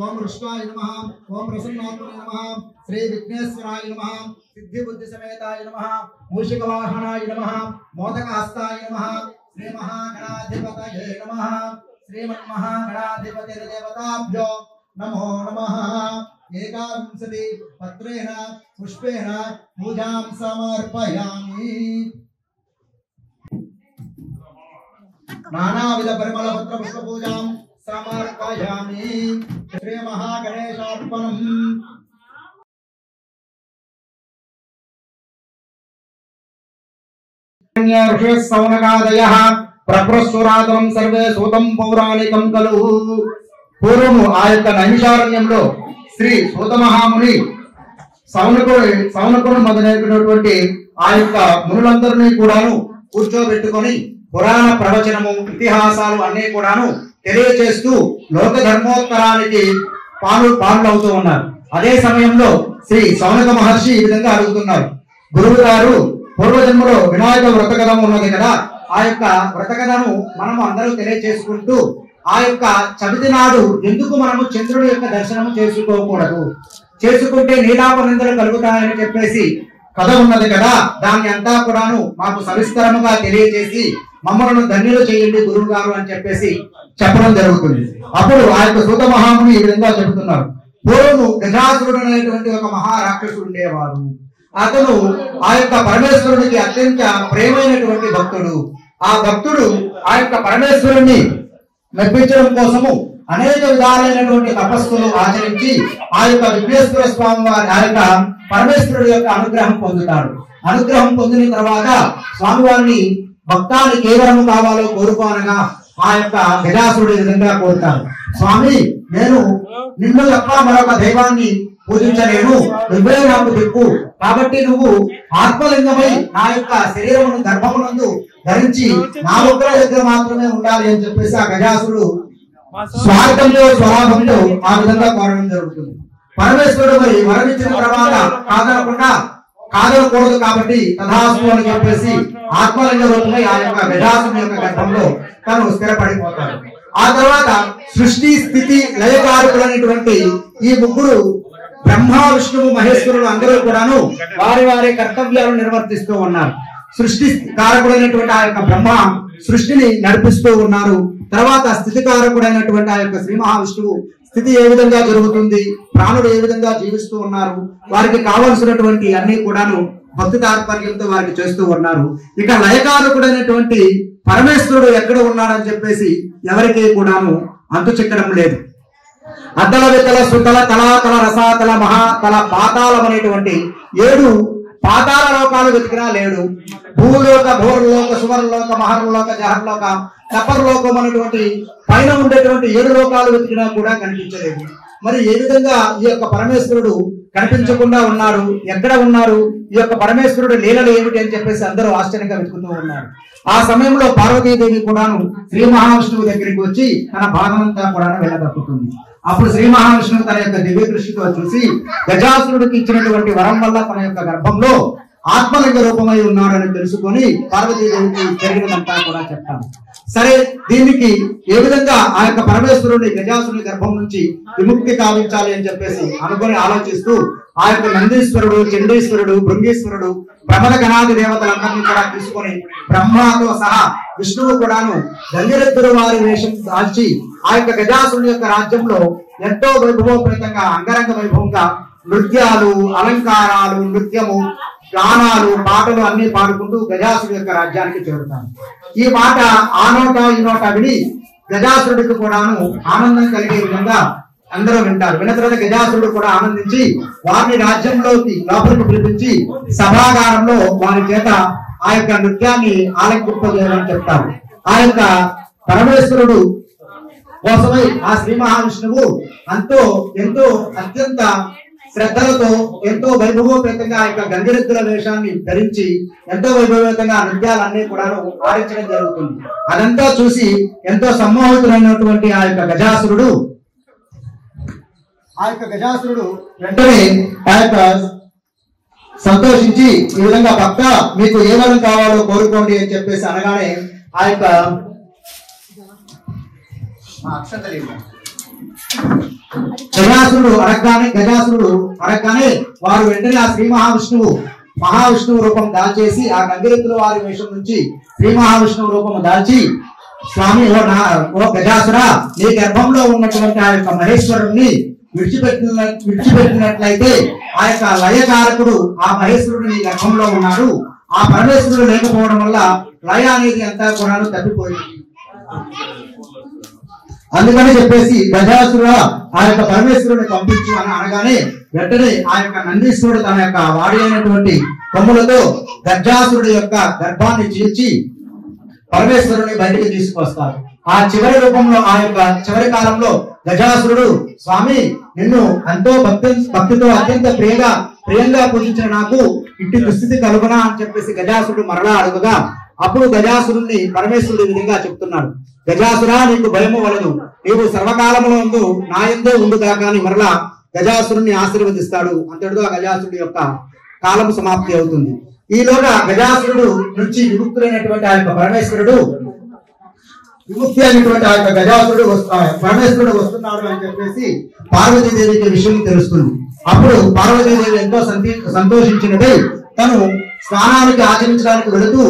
ओम रुष्टाय नमः ओम प्रसन्नात्मने नमः श्री विघ्नेश्वराय नमः सिद्धि बुद्धि समेताय नमः मूषिकवाहनाय नमः मोदकहस्ताय नमः श्री महागणाधिपतये नमः श्रीमन्महागणाधिपतिर्देवताभ्यो नमो नमः। ఏకావింశతి పత్రేణ పుష్పేణ పూజాం సమర్పయామి. నానావిధ పరిమళ పత్ర పుష్ప పూజాం సమర్పయామి. శ్రీ మహాగణేశార్పణం. ఋషయః ప్రప్రస్తురాతనం సర్వే సూతం పౌరాణికం కలు. పూర్వము ఆ యొక్క నైమిషారణ్యంలో శ్రీ సూత మహాముని సౌనకుడు మొదలైనటువంటి ఆ యొక్క మునులందరినీ కూడాను కూర్చోబెట్టుకొని పురాణ ప్రవచనము ఇతిహాసాలు అన్ని కూడాను తెలియచేస్తూ లోక ధర్మోత్తరానికి పాలులవుతూ ఉన్నారు. అదే సమయంలో శ్రీ సౌనక మహర్షి ఈ విధంగా అడుగుతున్నారు, గురువు గారు పూర్వజన్మలో వినాయక వ్రతకథం ఉన్నది కదా, ఆ యొక్క వ్రతకథను మనము అందరూ తెలియచేసుకుంటూ ఆ యొక్క చవితి నాడు ఎందుకు మనము చంద్రుడి యొక్క దర్శనము చేసుకోకూడదు, చేసుకుంటే నీలాపనిందలు కలుగుతాయని చెప్పేసి కథ ఉన్నది కదా, దాన్ని అంతా కూడాను మాకు సవిస్తరముగా తెలియజేసి మమ్మల్ని ధన్యులు చేయండి గురువు గారు అని చెప్పేసి చెప్పడం జరుగుతుంది. అప్పుడు ఆ యొక్క సూత మహాముని ఈ విధంగా చెబుతున్నారు, పూర్వము గజాసురుడు అనేటువంటి ఒక మహారాక్షసుడు ఉండేవాడు. అతను ఆ యొక్క పరమేశ్వరుడికి అత్యంత ప్రేమైనటువంటి భక్తుడు. ఆ భక్తుడు ఆ యొక్క పరమేశ్వరుణ్ణి మెప్పించడం కోసము అనేక విధాలైనటువంటి తపస్సులు ఆచరించి ఆ యొక్క విఘ్నేశ్వర స్వామి వారి ఆ యొక్క పరమేశ్వరుడి యొక్క అనుగ్రహం పొందుతాడు. అనుగ్రహం పొందిన తర్వాత స్వామివారిని భక్తానికి ఏ వరము కావాలో కోరుకోనగా ఆ యొక్క గజాసురుడు ఈ విధంగా కోరుతాడు, స్వామి నేను నిన్ను తప్ప మరొక దైవాన్ని పూజించలేను, నువ్వే నాకు దిక్కు, కాబట్టి నువ్వు ఆత్మలింగమై నా యొక్క శరీరమును గర్భమునందు ధరించి నా ఒక్కరి దగ్గర మాత్రమే ఉండాలి అని చెప్పేసి ఆ గజాసురుడు స్వార్థంలో స్వలాభంలో ఆ విధంగా కోరడం జరుగుతుంది. పరమేశ్వరుడు మరి వరమిచ్చిన తర్వాత కాదనకూడదు కాబట్టి తథాస్తు అని చెప్పేసి ఆత్మలింగ రూపమై ఆ యొక్క గజాసురుని యొక్క గర్భంలో తను స్థిరపడిపోతాడు. ఆ తర్వాత సృష్టి స్థితి లయకారకులైనటువంటి ఈ ముగ్గురు బ్రహ్మ విష్ణువు మహేశ్వరులు అందరూ కూడాను వారి వారి కర్తవ్యాలను నిర్వర్తిస్తూ ఉన్నారు. సృష్టి కారకుడైనటువంటి ఆ యొక్క బ్రహ్మ సృష్టిని నడిపిస్తూ ఉన్నారు. తర్వాత స్థితి కారకుడైనటువంటి ఆ యొక్క శ్రీ మహావిష్ణువు స్థితి ఏ విధంగా జరుగుతుంది, ప్రాణుడు ఏ విధంగా జీవిస్తూ ఉన్నారు, వారికి కావలసినటువంటి అన్ని కూడాను భక్తి తాత్పర్యంతో వారికి చేస్తూ ఉన్నారు. ఇక లయకారకుడైనటువంటి పరమేశ్వరుడు ఎక్కడ ఉన్నాడని చెప్పేసి ఎవరికి కూడాను అంతు చిక్కడం లేదు. అద్దల వితల సుతల తలాతల రసాతల మహాతల పాతాళం అనేటువంటి 7 పాతాళ లోకాలు వెతికినా లేడు. భూలోక భోర్లోక సువర్లోక మహర్లోక జహర్లోక కపర్లోకం అనేటువంటి పైన ఉండేటువంటి 7 లోకాలు వెతికినా కూడా కనిపించలేదు. మరి ఏ విధంగా ఈ యొక్క పరమేశ్వరుడు కనిపించకుండా ఉన్నాడు, ఎక్కడ ఉన్నారు, ఈ యొక్క పరమేశ్వరుడు లీలలు ఏమిటి అని చెప్పేసి అందరూ ఆశ్చర్యంగా వెతుకుతూ ఉన్నారు. ఆ సమయంలో పార్వతీదేవి కూడాను శ్రీ మహావిష్ణువు దగ్గరికి వచ్చి తన బాధనంతా కూడా వెళ్ళదప్పుతుంది. అప్పుడు శ్రీ మహావిష్ణువు తన యొక్క దివ్య దృష్టితో చూసి గజాసురుడికి ఇచ్చినటువంటి వరం వల్ల తన యొక్క గర్భంలో ఆత్మలింగ రూపమై ఉన్నాడని తెలుసుకొని పార్వతీదేవికి జరిగినంతా కూడా చెప్తాను. సరే, దీనికి ఏ విధంగా ఆ యొక్క పరమేశ్వరుని గజాసురుని గర్భం నుంచి విముక్తి కావించాలి అని చెప్పేసి అనుకొని ఆలోచిస్తూ ఆ యొక్క నందీశ్వరుడు, చండీశ్వరుడు, భృంగీశ్వరుడు, ప్రమద గణాది దేవతలందరినీ కూడా తీసుకొని బ్రహ్మతో సహా విష్ణువు కూడాను గంగిరెద్దుల వారి వేషం దాల్చి ఆ యొక్క గజాసురుని యొక్క రాజ్యంలో ఎంతో వైభవోపేతంగా అంగరంగ వైభవంగా నృత్యాలు, అలంకారాలు, నృత్యము, గానాలు, పాటలు అన్ని పాడుకుంటూ గజాసురుడి యొక్క రాజ్యానికి చేరుతాను. ఈ మాట ఆ నోట ఈ నోట విని గజాసురుడికి కూడాను ఆనందం కలిగే విధంగా అందరూ వింటారు. విన్న తర్వాత గజాసురుడు కూడా ఆనందించి వారిని రాజ్యంలోకి లోపలికి పిలిపించి సభాగారంలో వారి చేత ఆ యొక్క నృత్యాన్ని ఆలంకింపజేయమని చెప్తారు. ఆ యొక్క పరమేశ్వరుడు కోసమై ఆ శ్రీ మహావిష్ణువు ఎంతో అత్యంత శ్రద్ధలతో ఎంతో వైభవోపేతంగా ఆ యొక్క గంగిరెద్దుల వేషాన్ని ధరించి ఎంతో వైభవోపేతంగా నృత్యాలన్నీ కూడా ఆడించడం జరుగుతుంది. అదంతా చూసి ఎంతో సమ్మోహితుడైనటువంటి ఆ యొక్క గజాసురుడు వెంటనే ఆ యొక్క సంతోషించి ఈ విధంగా భక్త మీకు ఏ వరం కావాలో కోరుకోండి అని చెప్పేసి అనగానే ఆ యొక్క గజాసురుడు అడగగానే వారు వెంటనే ఆ శ్రీ మహావిష్ణువు రూపం దాల్చేసి ఆ గంగిరెద్దుల వారి వేషం నుంచి శ్రీ మహావిష్ణువు రూపం దాల్చి, స్వామి ఓ గజాసురా, నీ గర్భంలో ఉన్నటువంటి ఆ యొక్క మహేశ్వరుణ్ణి విడిచిపెట్టినట్లయితే ఆ యొక్క లయకారకుడు ఆ మహేశ్వరుడు నీ గర్భంలో ఉన్నాడు. ఆ పరమేశ్వరుడు లేకపోవడం వల్ల లయ అనేది అంతా కూడా తప్పిపోయింది. అందుకని చెప్పేసి గజాసురుడు ఆ యొక్క పరమేశ్వరుడిని పంపించు అని అనగానే వెంటనే ఆ యొక్క నందీశ్వరుడు తన యొక్క వాడి అయినటువంటి కొమ్ములతో గజాసురుడి యొక్క గర్భాన్ని చీల్చి పరమేశ్వరుని బయటికి తీసుకొస్తారు. ఆ చివరి రూపంలో ఆ యొక్క చివరి కాలంలో గజాసురుడు స్వామి నిన్ను ఎంతో భక్తితో అత్యంత ప్రియంగా పూజించిన నాకు ఇంటి దుస్థితి కలుగునా అని చెప్పేసి గజాసురుడు మరలా అడుగుగా అప్పుడు గజాసురుణ్ణి పరమేశ్వరుడు ఈ విధంగా చెప్తున్నాడు. గజాసురా నీకు భయము వలదు, నీవు సర్వకాలంలో ఉండు నా యందే ఉండుగా కానీ మరలా గజాసురుణ్ణి ఆశీర్వదిస్తాడు. అంతటితో ఆ గజాసురుడి యొక్క కాలము సమాప్తి అవుతుంది. ఈలోగా గజాసురుడు నుంచి విముక్తులైనటువంటి ఆ యొక్క పరమేశ్వరుడు విముక్తి అయినటువంటి ఆ యొక్క గజాసురుడు పరమేశ్వరుడు వస్తున్నాడు అని చెప్పేసి పార్వతీదేవికి విషయం తెలుస్తుంది. అప్పుడు పార్వతీదేవి ఎంతో సంతోషించినదై తను స్నానానికి ఆచరించడానికి వెళుతూ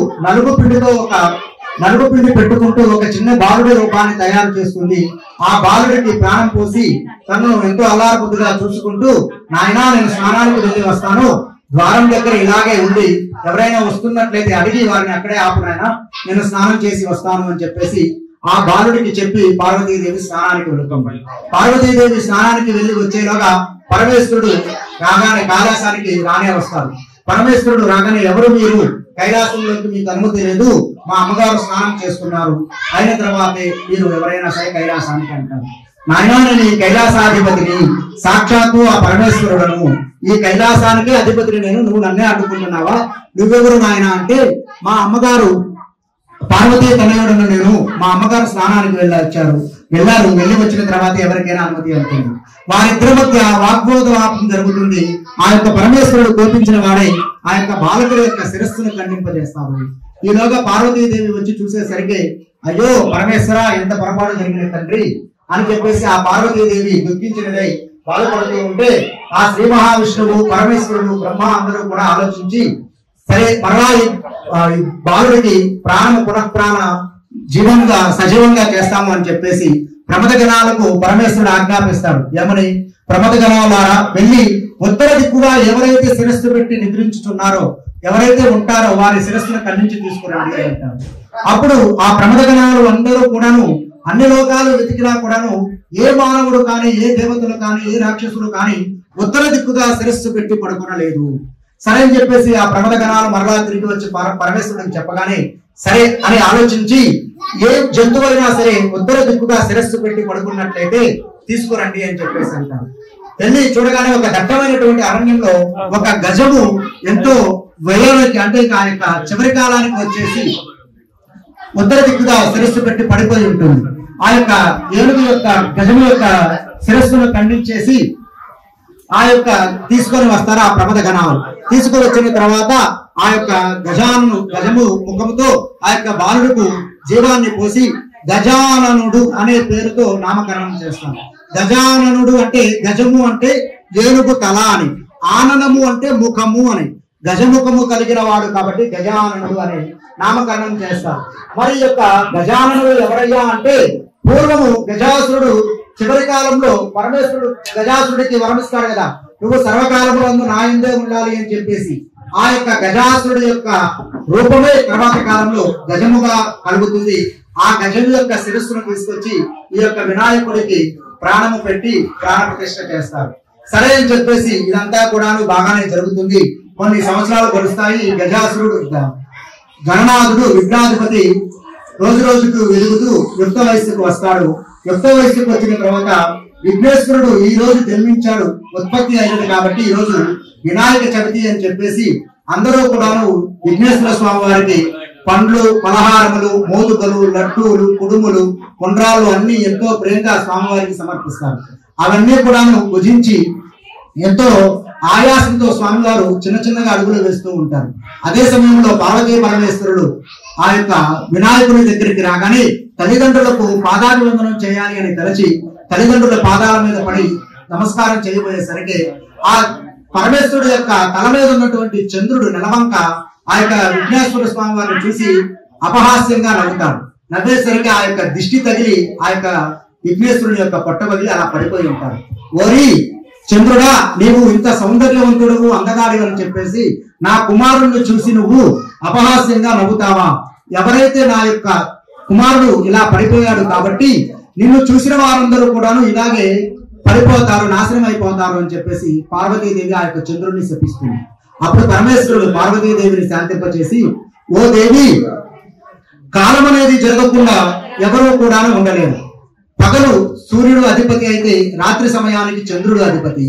నలుగు పిండి పెట్టుకుంటూ ఒక చిన్న బాలుడి రూపాన్ని తయారు చేస్తుంది. ఆ బాలుడికి ప్రాణం పోసి తను ఎంతో అల్లారబుద్ధిగా చూసుకుంటూ నాయనా నేను స్నానానికి వెళ్ళి వస్తాను, ద్వారం దగ్గర ఇలాగే ఉండి ఎవరైనా వస్తున్నట్లయితే అడిగి వారిని అక్కడే ఆపునైనా నేను స్నానం చేసి వస్తాను అని చెప్పేసి ఆ బాలుడికి చెప్పి పార్వతీదేవి స్నానానికి వెళుతుంది. పార్వతీదేవి స్నానానికి వెళ్లి వచ్చేలోగా పరమేశ్వరుడు రాగానే కైలాసానికి రానే వస్తారు. పరమేశ్వరుడు రాగానే ఎవరు మీరు, కైలాసంలోకి మీకు అనుమతి లేదు, మా అమ్మగారు స్నానం చేస్తున్నారు, అయిన తర్వాతే మీరు ఎవరైనా సరే కైలాసానికి అంటారు. నాయనా నేను ఈ కైలాసాధిపతిని, సాక్షాత్తు ఆ పరమేశ్వరుడను, ఈ కైలాసానికి అధిపతిని నేను, నువ్వు నన్నే అడ్డుకుంటున్నావా, నువ్వెవరు నాయన అంటే మా అమ్మగారు పార్వతీ తనయుడను నేను, మా అమ్మగారు స్నానానికి వెళ్ళి వచ్చిన తర్వాత ఎవరికైనా అనుమతి అవుతుంది. వారిద్దరి మధ్య వాగ్వాదం జరుగుతుంది. ఆ యొక్క పరమేశ్వరుడు కోపించిన వాడే ఆ యొక్క బాలకుడి యొక్క శిరస్సును ఖండింపజేస్తాడు. ఈలోగా పార్వతీదేవి వచ్చి చూసేసరికి అయ్యో పరమేశ్వర ఎంత పొరపాటు జరిగిన తండ్రి అని చెప్పేసి ఆ పార్వతీదేవి దుఃఖించినదై బాధపడుతూ ఉంటే ఆ శ్రీ మహావిష్ణువు పరమేశ్వరుడు బ్రహ్మ అందరూ కూడా ఆలోచించి సరే మరలా బాలుడికి పునఃప్రాణ సజీవంగా చేస్తాము అని చెప్పేసి ప్రమద గణాలకు పరమేశ్వరుడు ఆజ్ఞాపిస్తాడు. ఏమని, ప్రమద గణాలారా వెళ్ళి ఉత్తర దిక్కుగా ఎవరైతే శిరస్సు పెట్టి నిద్రించుతున్నారో ఎవరైతే ఉంటారో వారి శిరస్సును ఖండించి తీసుకురండి అంటారు. అప్పుడు ఆ ప్రమద గణాలు అందరూ కూడాను అన్ని లోకాలు వెతికినా కూడాను ఏ మానవుడు కానీ ఏ దేవతలు కానీ ఏ రాక్షసులు కానీ ఉత్తర దిక్కుగా శిరస్సు పెట్టి పడుకునలేదు. సరే అని చెప్పేసి ఆ ప్రమద గణాలు మరలా తిరిగి వచ్చి పరమేశ్వరుడికి చెప్పగానే సరే అని ఆలోచించి ఏ జంతువైనా సరే ఉత్తర దిక్కుగా శిరస్సు పెట్టి పడుకున్నట్లయితే తీసుకురండి అని చెప్పేసి అంటారు. వెళ్ళి చూడగానే ఒక దట్టమైనటువంటి అరణ్యంలో ఒక గజము ఎంతో వయోనికి అంటే ఆ యొక్క చివరి కాలానికి వచ్చేసి ఉత్తర దిక్కుగా శిరస్సు పెట్టి పడిపోయి ఉంటుంది. ఆ యొక్క ఏనుగు యొక్క గజము యొక్క శిరస్సును ఖండించేసి ఆ యొక్క తీసుకొని వస్తారు ఆ ప్రమద గణాలు. తీసుకొని వచ్చిన తర్వాత ఆ యొక్క గజము ముఖముతో ఆ యొక్క బాలుడుకు జీవాన్ని పోసి గజాననుడు అనే పేరుతో నామకరణం చేస్తారు. గజాననుడు అంటే గజము అంటే ఏనుగు తల అని, ఆననము అంటే ముఖము అని, గజముఖము కలిగిన వాడు కాబట్టి గజాననుడు అనే నామకరణం చేస్తారు. మరి యొక్క గజాననుడు ఎవరయ్యా అంటే పూర్వము గజాసురుడు చివరి కాలంలో పరమేశ్వరుడు గజాసురుడికి వరమిస్తాడు కదా, నువ్వు సర్వకాలంలో నా యందే ఉండాలి అని చెప్పేసి ఆ యొక్క గజాసురుడి యొక్క రూపమే తర్వాత కాలంలో గజముగా కలుగుతుంది. ఆ గజము యొక్క శిరస్సును తీసుకొచ్చి ఈ యొక్క వినాయకుడికి ప్రాణము పెట్టి ప్రాణ ప్రతిష్ఠ చేస్తారు. సరే అని చెప్పేసి ఇదంతా కూడా బాగానే జరుగుతుంది. కొన్ని సంవత్సరాలు గడుస్తాయి. గజాసురుడు గణనాథుడు విఘ్నాధిపతి రోజు రోజుకు వెలుగుతూ యుక్త వయస్సుకు వస్తాడు. యుక్త వయస్సుకు వచ్చిన తర్వాత విఘ్నేశ్వరుడు ఈ రోజు జన్మించాడు, ఉత్పత్తి అయినది కాబట్టి ఈ రోజు వినాయక చవితి అని చెప్పేసి అందరూ కూడాను విఘ్నేశ్వర స్వామి వారికి పండ్లు, పలహారములు, మోదుకలు, లడ్డూలు, కుడుములు, కొండ్రాలు అన్ని ఎంతో ప్రేమగా స్వామివారికి సమర్పిస్తారు. అవన్నీ కూడాను భుజించి ఎంతో ఆయాసంతో స్వామివారు చిన్న చిన్నగా అడుగులు వేస్తూ ఉంటారు. అదే సమయంలో పార్వతీ పరమేశ్వరుడు ఆ యొక్క వినాయకుని దగ్గరికి రాగానే తల్లిదండ్రులకు పాదాభివందనం చేయాలి అని తలచి తల్లిదండ్రుల పాదాల మీద పడి నమస్కారం చేయబోయేసరికి ఆ పరమేశ్వరుడు యొక్క తల మీద ఉన్నటువంటి చంద్రుడు నెలవంక ఆ యొక్క విఘ్నేశ్వర స్వామి వారిని చూసి అపహాస్యంగా నవ్వుతాడు. నవ్వేసరికి ఆ యొక్క దిష్టి తగిలి ఆ యొక్క విఘ్నేశ్వరుని యొక్క పొట్టబగిలి అలా పడిపోయి ఉంటారు. ఓరి చంద్రుడా, నీవు ఇంత సౌందర్యవంతుడు అందగాడి అని చెప్పేసి నా కుమారుణ్ణి చూసి నువ్వు అపహాస్యంగా నవ్వుతావా? ఎవరైతే నా యొక్క కుమారుడు ఇలా పడిపోయాడు కాబట్టి నిన్ను చూసిన వారందరూ కూడాను ఇలాగే పడిపోతారు, నాశనం అయిపోతారు అని చెప్పేసి పార్వతీదేవి ఆ యొక్క చంద్రుడిని శపిస్తుంది. అప్పుడు పరమేశ్వరుడు పార్వతీదేవిని శాంతింపచేసి, ఓ దేవి, కాలం అనేది జరగకుండా ఎవరూ కూడాను ఉండలేరు. పగలు సూర్యుడు అధిపతి అయితే రాత్రి సమయానికి చంద్రుడు అధిపతి.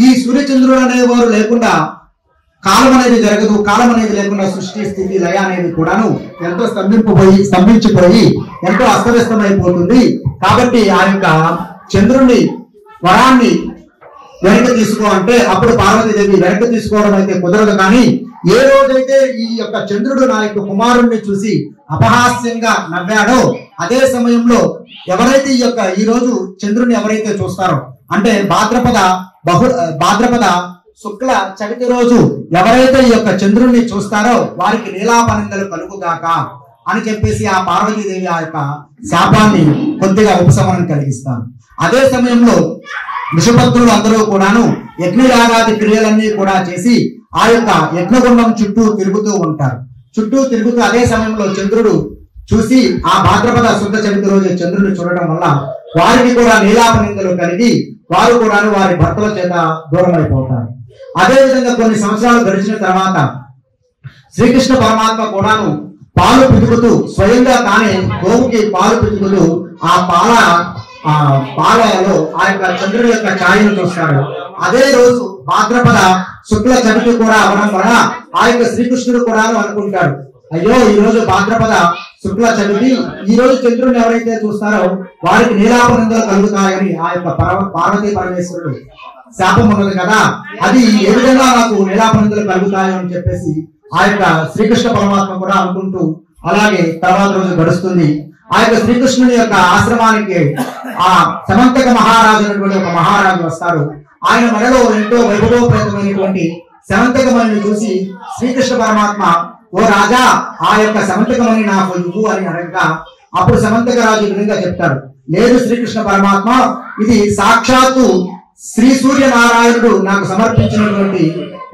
ఈ సూర్యచంద్రుడు అనేవారు లేకుండా కాలం అనేది జరగదు. కాలం అనేది లేకుండా సృష్టి స్థితి లయ అనేది కూడాను ఎంతో స్తంభించిపోయి ఎంతో అస్తవ్యస్తమైపోతుంది. కాబట్టి ఆ యొక్క చంద్రుడిని వరాన్ని వెనక్కి తీసుకో అంటే అప్పుడు పార్వతీదేవి వెనక్కి తీసుకోవడం అయితే కుదరదు. కానీ ఏ రోజైతే ఈ యొక్క చంద్రుడు నా యొక్క కుమారుణ్ణి చూసి అపహాస్యంగా నవ్వాడో అదే సమయంలో ఎవరైతే ఈ రోజు చంద్రుడిని ఎవరైతే చూస్తారో అంటే భాద్రపద శుక్ల చవితి రోజు ఎవరైతే ఈ యొక్క చంద్రుడిని చూస్తారో వారికి నీలాపనిందలు కలుగుగాక అని చెప్పేసి ఆ పార్వతీదేవి ఆ యొక్క శాపాన్ని కొద్దిగా ఉపశమనం కలిగిస్తాను. అదే సమయంలో విషభక్తులు అందరూ కూడాను యజ్ఞయాగాది క్రియలన్నీ కూడా చేసి ఆ యొక్క యజ్ఞగుండం చుట్టూ తిరుగుతూ ఉంటారు. చుట్టూ తిరుగుతూ అదే సమయంలో చంద్రుడు చూసి ఆ భాద్రపద శుద్ధ చవితి రోజు చంద్రుడిని చూడటం వల్ల వారికి కూడా నీలాపనిందలు కలిగి వారు కూడాను వారి భర్తల చేత దూరం అయిపోతారు. అదే విధంగా కొన్ని సంవత్సరాలు గడిచిన తర్వాత శ్రీకృష్ణ పరమాత్మ కూడాను పాలు పితుకుతూ స్వయంగా తానే గోవుకి పాలు పితుకుతూ ఆ పాలలో ఆ యొక్క చంద్రుడి యొక్క ఛాయను చూస్తాడు. అదే రోజు భాద్రపద శుక్ల చవితి కూడా అవడం వలన ఆ యొక్క శ్రీకృష్ణుడు కూడా అనుకుంటాడు, అయ్యో ఈ రోజు భాద్రపద శుక్ల చవితి, ఈ రోజు చంద్రుడిని ఎవరైతే చూస్తారో వారికి నీలాపనిందలు కలుగుతాయని ఆ యొక్క పార్వతీ పరమేశ్వరుడు శాపం ఉన్నది కదా, అది ఏ విధంగా నాకు నీలాపనిందలు కలుగుతాయో అని చెప్పేసి ఆ యొక్క శ్రీకృష్ణ పరమాత్మ కూడా అనుకుంటూ అలాగే తర్వాత రోజు గడుస్తుంది. ఆ యొక్క శ్రీకృష్ణుని యొక్క ఆశ్రమానికి ఆ సమంతక మహారాజు అనేటువంటి ఒక మహారాజు వస్తారు. ఆయన మెడలో ఎంతో వైభవోపేతమైనటువంటి సమంతకమణిని చూసి శ్రీకృష్ణ పరమాత్మ, ఓ రాజా, ఆ యొక్క సమంతకమణి నాకు ఇవ్వు అని అడగగా అప్పుడు సమంతక రాజు విధంగా చెప్తాడు, లేదు శ్రీకృష్ణ పరమాత్మ, ఇది సాక్షాత్తు శ్రీ సూర్యనారాయణుడు నాకు సమర్పించినటువంటి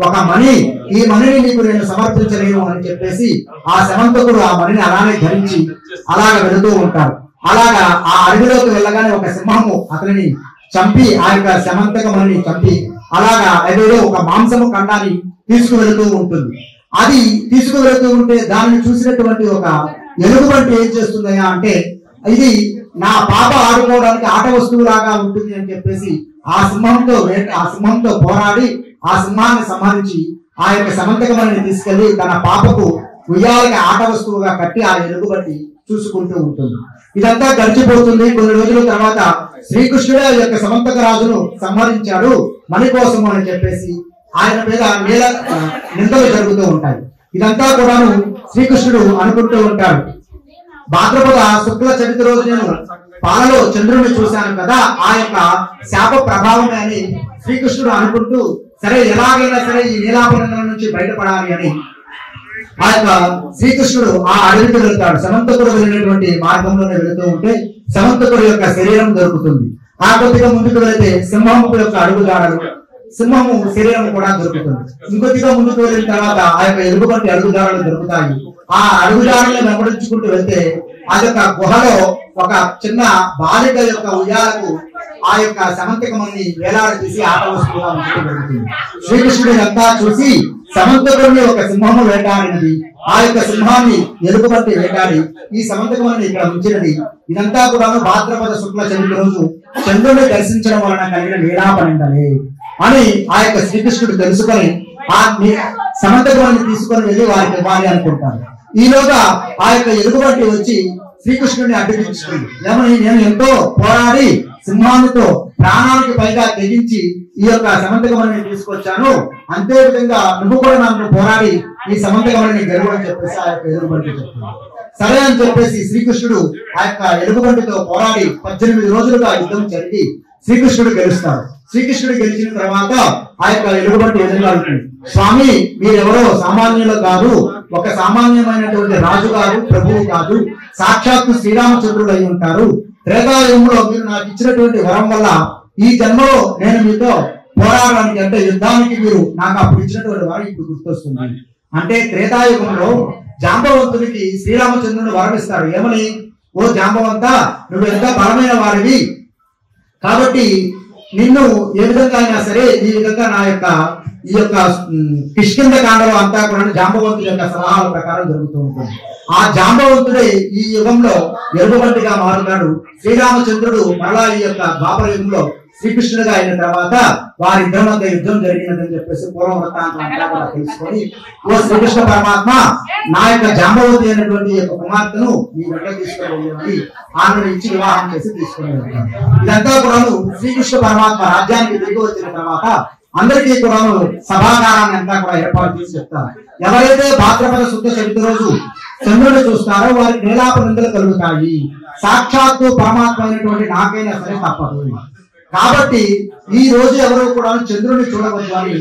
ఒక మణి, ఈ మణిని నీకు నేను సమర్పించలేను అని చెప్పేసి ఆ సమంతకుడు ఆ మణిని అలానే ధరించి అలాగ వెళుతూ ఉంటాడు. అలాగా ఆ అడవిలోకి వెళ్ళగానే ఒక సింహము అతనిని చంపి ఆ యొక్క సమంతక మణిని చంపి అలాగా అదేదో ఒక మాంసము ఖండాన్ని తీసుకువెళుతూ ఉంటుంది. అది తీసుకువెళుతూ ఉంటే దానిని చూసినటువంటి ఒక ఎలుగుబంటి ఏం చేస్తుందయ్యా అంటే, ఇది నా పాప ఆడుకోవడానికి ఆట వస్తువులాగా ఉంటుంది అని చెప్పేసి ఆ సింహంతో పోరాడి ఆ సింహాన్ని సంహరించి ఆ యొక్క సమంతకమణిని తీసుకెళ్లి తన పాపకు ఉయ్యాలకి ఆట వస్తువుగా కట్టి ఆ ఎలుగుబంటి చూసుకుంటూ ఉంటుంది. ఇదంతా గడిచిపోతుంది. కొన్ని రోజుల తర్వాత శ్రీకృష్ణుడే ఆ యొక్క సమంతక రాజును సంహరించాడు మణి కోసము అని చెప్పేసి ఆయన మీద నిందలు జరుగుతూ ఉంటాయి. ఇదంతా కూడాను శ్రీకృష్ణుడు అనుకుంటూ ఉంటాడు. భాద్రపద శుక్ల చవితి రోజు నేను పాలలో చంద్రుడిని చూశాను కదా, ఆ యొక్క శాప ప్రభావమే అని శ్రీకృష్ణుడు అనుకుంటూ సరే ఎలాగైనా సరే ఈ నీలాపనిందల నుంచి బయటపడాలి అని ఆ యొక్క శ్రీకృష్ణుడు ఆ అడవికి వెళ్తాడు. సమంతకుడు వెళ్ళినటువంటి మార్గంలోనే వెళుతూ ఉంటే సమంతకుడు యొక్క శరీరం దొరుకుతుంది. ఆ కొద్దిగా ముందుకు వెళితే సింహము యొక్క అడుగుజాడలు, సింహము శరీరం కూడా దొరుకుతుంది. ఇంకొద్దిగా ముందుకు వెళ్ళిన తర్వాత ఆ యొక్క ఎలుగుబంటి అడుగుజాడలు దొరుకుతాయి. ఆ అడుగుజాడలను వెంబడించుకుంటూ వెళ్తే ఆ యొక్క గుహలో ఒక చిన్న బాలిక యొక్క ఉయ్యాలకు ఆ యొక్క సమంతకమణిని వేలాడదీసి ఆట వస్తువుగా ఉంటూ జరుగుతుంది. శ్రీకృష్ణుడు అంతా చూసి సమంతకుడిని ఒక సింహము వేటాడినది, ఆ యొక్క సింహాన్ని ఎలుగుబంటి వేటాడి ఈ సమంతకమణిని ఇక్కడ ఉంచినది. ఇదంతా కూడా భాద్రపద శుక్ల చవితి రోజు చంద్రుడిని దర్శించడం వలన కలిగిన నీలాపనిందలే అని ఆ యొక్క శ్రీకృష్ణుడు తెలుసుకొని ఆ సమంతకమణిని తీసుకొని వెళ్ళి వారికి ఇవ్వాలి అనుకుంటారు. ఈలోగా ఆ యొక్క ఎలుగుబంటి వచ్చి శ్రీకృష్ణుడిని అడ్డగించుకుంది. ఏమని, నేను ఎంతో పోరాడి సింహానితో ప్రాణానికి పైగా తెగించి ఈ యొక్క సమంతకమణిని తీసుకొచ్చాను, అంతే విధంగా నువ్వు కూడా నన్ను పోరాడి ఈ సమంతకమణిని గెలువు అని చెప్పేసి ఆ యొక్క ఎలుగుబంటి చెప్తుంది. సరే అని చెప్పేసి శ్రీకృష్ణుడు ఆ యొక్క ఎలుగుబంటితో పోరాడి 18 రోజులుగా యుద్ధం జరిగి శ్రీకృష్ణుడు గెలుస్తాడు. శ్రీకృష్ణుడు గెలిచిన తర్వాత ఆ యొక్క ఎలుగుబంటి ఎదురుగా ఉంటుంది, స్వామి మీరెవరో సామాన్యులు కాదు, ఒక సామాన్యమైనటువంటి రాజు కాదు, ప్రభువు కాదు, సాక్షాత్తు శ్రీరామచంద్రుడు అయి ఉంటారు. త్రేతాయుగంలో మీరు నాకు ఇచ్చినటువంటి వరం వల్ల ఈ జన్మలో నేను మీతో పోరాడడానికి అంటే యుద్ధానికి మీరు నాకు అప్పుడు ఇచ్చినటువంటి వరం ఇప్పుడు గుర్తొస్తుంది. అంటే త్రేతాయుగంలో జాంబవంతుడికి శ్రీరామచంద్రుని వరం ఇస్తారు. ఏమని? ఓ జాంబవంత, నువ్వు ఎంత బలమైన వాడివి కాబట్టి నిన్ను ఏ విధంగా అయినా సరే ఈ విధంగా ఈ యొక్క కిష్కింద కాండలో అంతా కూడా జాంబవంతుడి యొక్క సలహాల ప్రకారం జరుగుతూ ఉంటుంది. ఆ జాంబవంతుడే ఈ యుగంలో ఎలుగుబంటిగా మారుతాడు. శ్రీరామచంద్రుడు మరలా ఈ యొక్క ద్వాపర యుగంలో శ్రీకృష్ణుడిగా అయిన తర్వాత వారిద్దరి మధ్య యుద్ధం జరిగినదని చెప్పేసి పూర్వ వృత్తాంతం అంతా కూడా తెలుసుకొని, ఓ శ్రీకృష్ణ పరమాత్మ, నా యొక్క జాంబవతి అయినటువంటి యొక్క కుమార్తెను మీ వెంట తీసుకుని ఆమెను ఇచ్చి వివాహం చేసి తీసుకుని వెళ్తాను. ఇదంతా కూడా శ్రీకృష్ణ పరమాత్మ రాజ్యానికి తిరిగి వచ్చిన తర్వాత అందరికీ కూడా సభాగారాన్ని అంతా కూడా ఏర్పాటు చేసి చెప్తారు. ఎవరైతే భాద్రపద శుద్ధ చవితి రోజు చంద్రుడు చూస్తారో వారికి నీలాప నిందలు కలుగుతాయి. సాక్షాత్తు పరమాత్మ అయినటువంటి నాకైనా సరే తప్పదు. కాబట్టి ఈ రోజు ఎవరు కూడా చంద్రుడిని చూడవచ్చు అని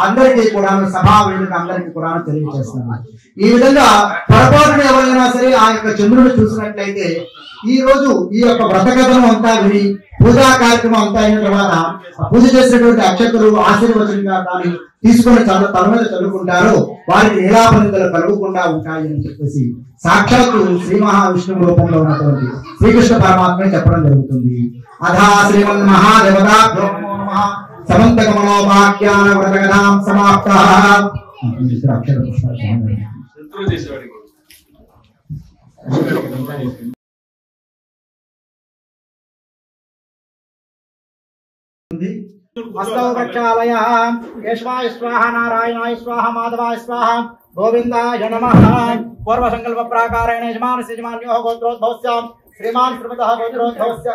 అందరికీ కూడా సభా వేదిక అందరికీ కూడా తెలియజేస్తున్నారు. ఈ విధంగా పొరపాటున ఎవరైనా సరే ఆ యొక్క చంద్రుడిని చూసినట్లయితే ఈ రోజు ఈ యొక్క వ్రతకథను అంతా విని పూజా కార్యక్రమం అంతా అయిన తర్వాత పూజ చేసినటువంటి అక్షకులు ఆశీర్వచనంగా దాన్ని తీసుకొని తల మీద చదువుకుంటారు. వారికి నీలాపనిందలు కలుగకుండా ఉంటాయి అని చెప్పేసి సాక్షాత్తు శ్రీ మహావిష్ణువు రూపంలో ఉన్నటువంటి శ్రీకృష్ణ పరమాత్మే చెప్పడం జరుగుతుంది. అథా శ్రీమన్ మహాదేవతాభ్యో నమః సమంతకమనోపాఖ్యాన వ్రతకథాం సమాప్తః. అష్టౌ ప్రక్షాళయః కేశవాయ స్వాహ నారాయణాయ స్వాహ మాధవాయ స్వాహ గోవిందాయ నమః. పూర్వ సంకల్ప ప్రాకారేణ యజమానస్య యజమాన్యోః గోత్రోద్భవస్య శ్రీమాన్ శ్రీమతః గోత్రోద్భవస్య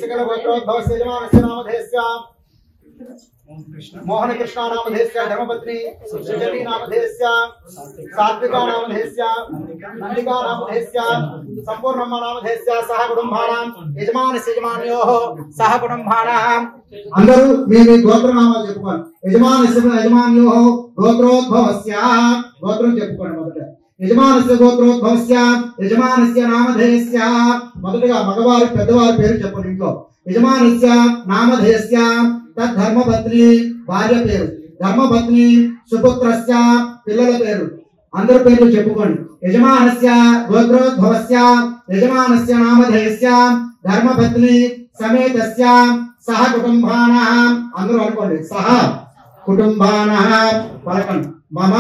సకల గోత్రోద్భవస్య యజమానస్య నామధేయస్య మోహన కృష్ణ నామధేయస్య ధర్మపత్ని సుజటి నామధేయస్య సాత్వికా నామధేయస్య నందికా నామధేయస్య సంపూర్ణమ్మ నామధేయస్య సహ కుటుంబానాం యజమానస్య యజమాన్యోః సహ కుటుంబానాం. అందరూ మీ గోత్రనామాలు చెప్పుకోండి. యజమానస్య యజమాన్యోః గోత్రోద్భవస్య గోత్రం చెప్పుకోండి. మొదట యజమానస్య గోత్రోద్భవస్య యజమానస్య నామధేయస్య. మొదటగా మగవారి పెద్దవారి పేరు చెప్పండి. ఇంట్లో యజమానస్య నామధేయస్య తద్ధర్మపత్ని భార్య పేరు, ధర్మపత్ని సుపుత్రస్య పిల్లల పేరు, అందరి పేర్లు చెప్పుకోండి. యజమానస్య గోత్రోద్భవస్య యజమానస్య నామధేయస్య ధర్మపత్ని సమేతస్య సహ కుటుంబానాం. అందరూ అనుకోండి. సహ కుటుంబానాం పలకండి. మమ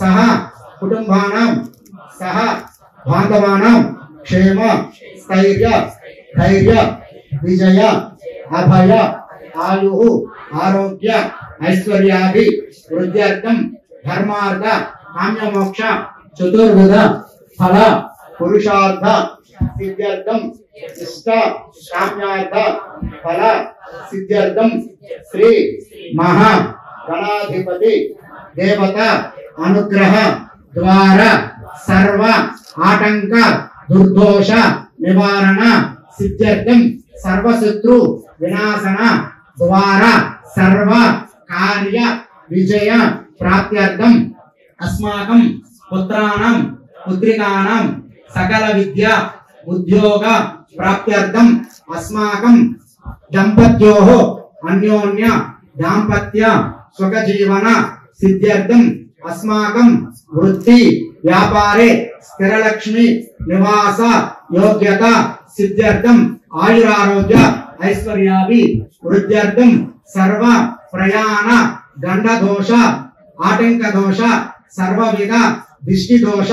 సహ కుటుంబానాం సహ బాంధవానాం క్షేమ స్థైర్య ధైర్య విజయ అభయ ఆయు ఆరోగ్య ఐశ్వర్యాది వృద్ధ్యర్థం ధర్మార్థ కామ్యమోక్ష చతుర్విధ ఫల పురుషార్థ సిద్ధ్యర్థం ఇష్ట కామ్యార్థ ఫల సిద్ధ్యర్థం శ్రీ మహా గణాధిపతి దేవత అనుగ్రహ ద్వారా సర్వ ఆటంక దుర్దోష నివారణ సిద్ధ్యర్థం సర్వశత్రు వినాశన ద్వారా సర్వ కార్య విజయ ప్రాప్త్యర్థం అస్మాకం పుత్రాణం పుత్రికాణం సకల విద్య ఉద్యోగ ప్రాప్త్యర్థం అస్మాకం దంపత్యోః అన్యోన్య దాంపత్య సుఖ జీవన సిద్ధ్యర్థం అస్మాకం వృత్తి వ్యాపారే స్థిరలక్ష్మి నివాస యోగ్యత సిద్ధ్యర్థం ఆయురారోగ్య ఐశ్వర్యాభి వృద్ధ్యర్థం సర్వ ప్రయాణ గండ దోష ఆటంక దోష సర్వవిధ దిష్టి దోష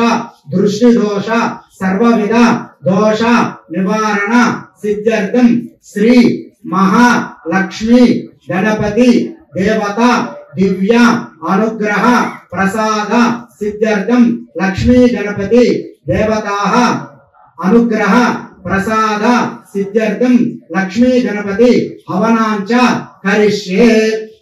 దృష్టి దోష సర్వవిధ దోష నివారణ సిద్ధ్యర్థం శ్రీ మహాలక్ష్మి గణపతి దేవత దివ్య అనుగ్రహ ప్రసాద సిద్ధ్యర్థం లక్ష్మీ గణపతి దేవతాః అనుగ్రహ ప్రసాద సిద్ధ్యర్థం లక్ష్మీ గణపతి హవనాంచ కరిష్యే.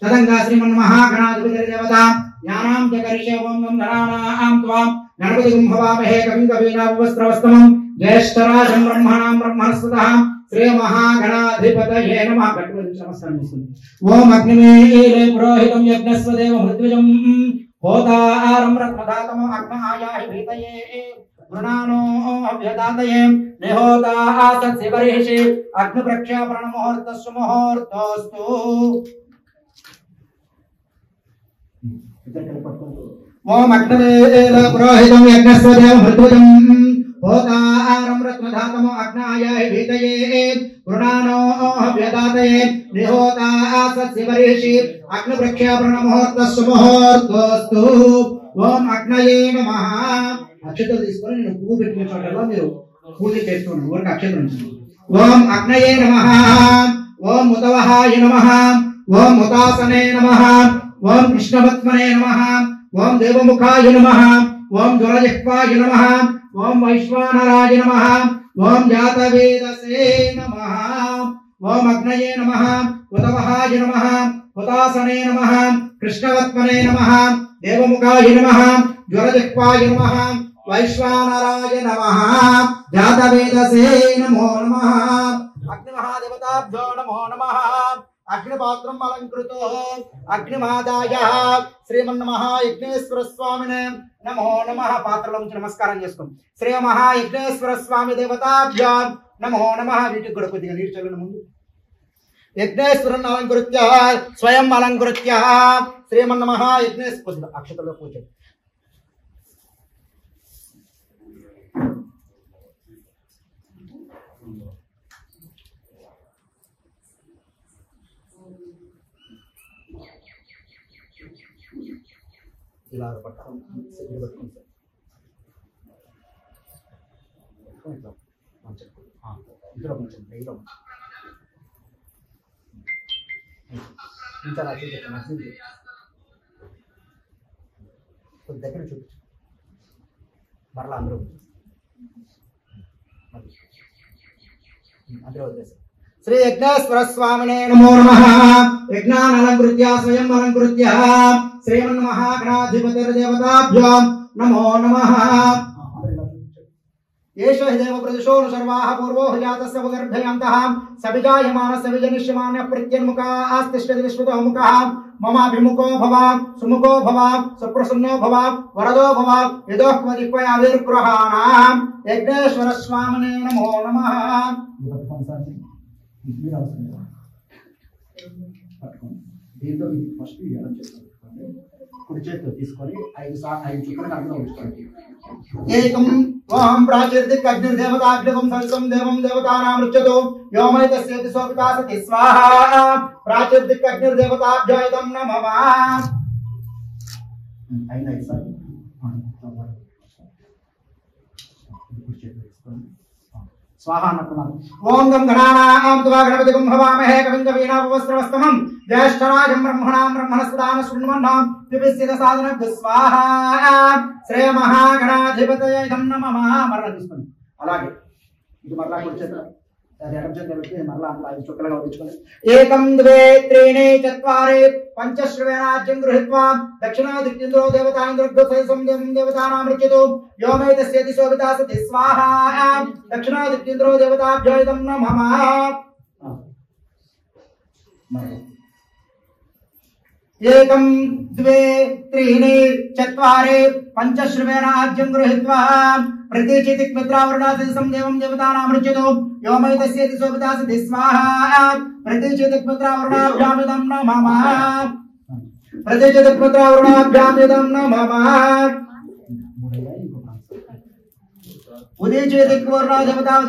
తదంగా శ్రీమన్మహాగణాధిపతి దేవతాం జ్ఞానాం చ కరిష్యే. ఓం గం గణానాం త్వాం గణపతిం హవామహే కవిం కవీనాముపస్రవస్తమం జ్యేష్ఠరాజం బ్రహ్మణాం బ్రహ్మణస్పతః శ్రీ మహాగణాధిపతయే నమః. నమస్కారం చేస్తుంది. ఓం అగ్నిమేలే పురోహితం యజ్ఞస్వదేవ మృద్విజం హోతారం రత్నధాతమో అగ్నాయాహి భీతయే గృణానో అభ్యదాతయే నిహోతాసత్ శివరిషి అగ్ని ప్రక్షాపణ ముహూర్తస్సు ముహూర్తోస్తు. ఓం అగ్నివేల పురోహితం యజ్ఞస్వదేవ మృద్విజం హోతారం రత్నధాతమో అగ్నాయాహి భీతయే గృణానో అభ్యదాతయే నిహోతాసత్ శివరిషి అగ్ని ప్రక్షాపణ ముహూర్తస్సు ముహూర్తోస్తు. ఓం అగ్నయే నమః. అక్షతలు తీసుకొని నేను పువ్వు పెట్టిన చోటలో మీరు పూజ చేస్తున్నాను. ఊరికి అక్షతలు ఉంచండి. ఓం అగ్నయే నమః. ఓం ముతవహాయ నమః. ఓం ముతాసనే నమః. ఓం కృష్ణవత్మనే నమః. ఓం దేవముఖాయ నమః. ఓం జ్వరజిహ్వాయ నమః. ఓం వైశ్వానరాయ నమః. ఓం జాతవేదసే నమః. ఓం అగ్నయే నమః. ఉతవహాయ నమః. హుతాసనే నమః. కృష్ణవత్మనే నమః. దేవముఖాయ నమః. జ్వరజిహ్వాయ నమః. వైశ్వానరాయ నమః. జాతవేదసే నమో నమః. అగ్నిమహాదేవతాభ్యో నమో నమః. అగ్నిపాత్రం అలంకృతో అగ్నిమాదాయ శ్రీమన్మహాయజ్ఞేశ్వర స్వామినే నమో నమః. పాత్రలో ఉంచి నమస్కారం చేసుకోండి. శ్రీ మహాయజ్ఞేశ్వర స్వామి దేవతాభ్యో నమో నమః. వీటికి కూడా కొద్దిగా నీరు చల్లని ముందు యజ్ఞేశ్వరుని అలంకృత్య స్వయం అలంకృత్య శ్రీమన్మహాయజ్ఞేశ్వర అక్షతలో పూజ. ఇలా పట్టుకోండి. ఇందులో కొంచెం నెయ్యిలో ఇంకా కొద్ది దగ్గర చూపించు. మరలా అందరూ అందరూ వదిలేసారు. శ్రీ యజ్ఞేశ్వర స్వామినే నమో నమః. యజ్ఞానలంకృత్య స్వయం అలంకృత్య శ్రీమన్మహాగణాధిపతిర్దేవతాభ్యో నమో నమః. ఏష హి దేవ ప్రదిశో సర్వాః పూర్వో జాతస్య ఉపగర్భయంతః సవిజాయమానస్య విజనిష్యమాన్య ప్రత్యన్ముఖాస్తిష్ఠతి విశ్వతో ముఖః మమాభిముఖో భవ సుముఖో భవ సుప్రసన్నో భవ వరదో భవ యదోహ్మదిక్వయావిర్గృహాణాం. యజ్ఞేశ్వర స్వామినే నమో నమః. దీంతో ఫస్ట్ ఎలా చేస్తాం? కుడి చేతితో తీసుకొని 5 చుక్కలు అందులో ఉంచుకోండి. ఏకం ఓం ప్రాచీర్దిక్ అగ్నిర్దేవతాగ్నివం సవితం దేవం దేవతానామృచ్యతో వ్యోమైతస్యేతి సోపితా సతి స్వాహా. ప్రాచీర్దిక్ అగ్నిర్దేవతాభ్యో నమః. అయినా సార్ కుడి చేతితో తీసుకొని स्वाहा नमः. ओम गं गणानां त्वा गणपतिं हवामहे कविं कवीनापवस्त्रवस्तमं ज्येष्ठराजं ब्रह्मणां ब्रह्मणस्पदान शृण्वन्नां दिव्यसिद्ध साधनं स्वाहा. श्री महागणाधिपतये नमः. మరలా తీసుకోండి. అలాగే ఇది మరలా కూర్చోండి. అది ఎడం చేత పెట్టి మరలా అందులో 5 చుక్కలుగా ఉంచుకోండి. ఏకం ద్వే త్రీణి చత్వారి పంచశ్రవేణాజ్యం గృహీత్వా దక్షిణాదిక్యేంద్రో దేవతాంద్రగ్రసైసం దేవం దేవతానామృచ్యతో వ్యోమైతస్యేతి శోభితా సతి స్వాహా. దక్షిణాదిక్యేంద్రో దేవతాభ్యో నమః. ఏకం ద్వే త్రీణి చత్వారి పంచశ్రవేణాజ్యం గృహీత్వా ప్రతిచితిక్ మిత్రావరుణాశిసం దేవం దేవతానామృచ్యతో వ్యోమైతస్యేతి శోభితా సతి స్వాహా. ప్రతిచితిక్ మిత్రావరుణాభ్యాం నమః. ప్రతిచితిక్ మిత్రావరుణాభ్యాం నమః. ఉదయచేతిక్ వర్ణాధిపతాం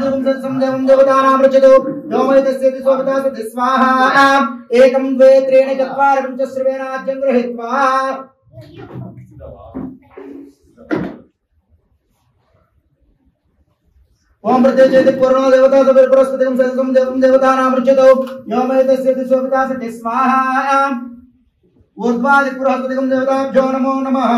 దేవం దేవతానామృచ్యతో వ్యోమైతస్యేతి శోభితా సతి స్వాహా. ఏకం ద్వే త్రీణి చత్వారి పంచశ్రవేణాజ్యం గృహీత్వా ओम प्रत्यचेति पूर्णो देवता सविर्पुरस्पतिं सदसं देवं देवतानामृच्यतो व्योमैतस्येति शोभिता सति स्वाहा. ऊर्ध्वादिपुरस्पतिं देवताभ्यो नमो नमः.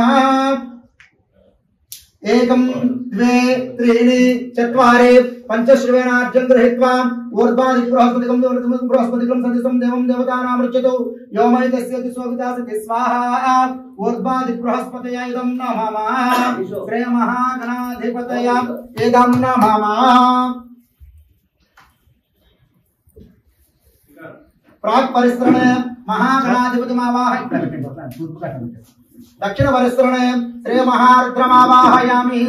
एकं द्वे त्रीणि चत्वारि पंचश्रवेणार्जं गृहीत्वा ऊर्ध्वादिपुरस्पतिं सदसं देवं देवतानामृच्यतो व्योमैतस्येति शोभिता सति स्वाहा. ऊर्ध्वादिबृहस्पतये नमः. श्री महागणाधिपतये नमः. प्राक् परिसरणे महागणाधिपतिमावाहयामि दक्षिण परिसरणे श्री महारुद्रमावाहयामि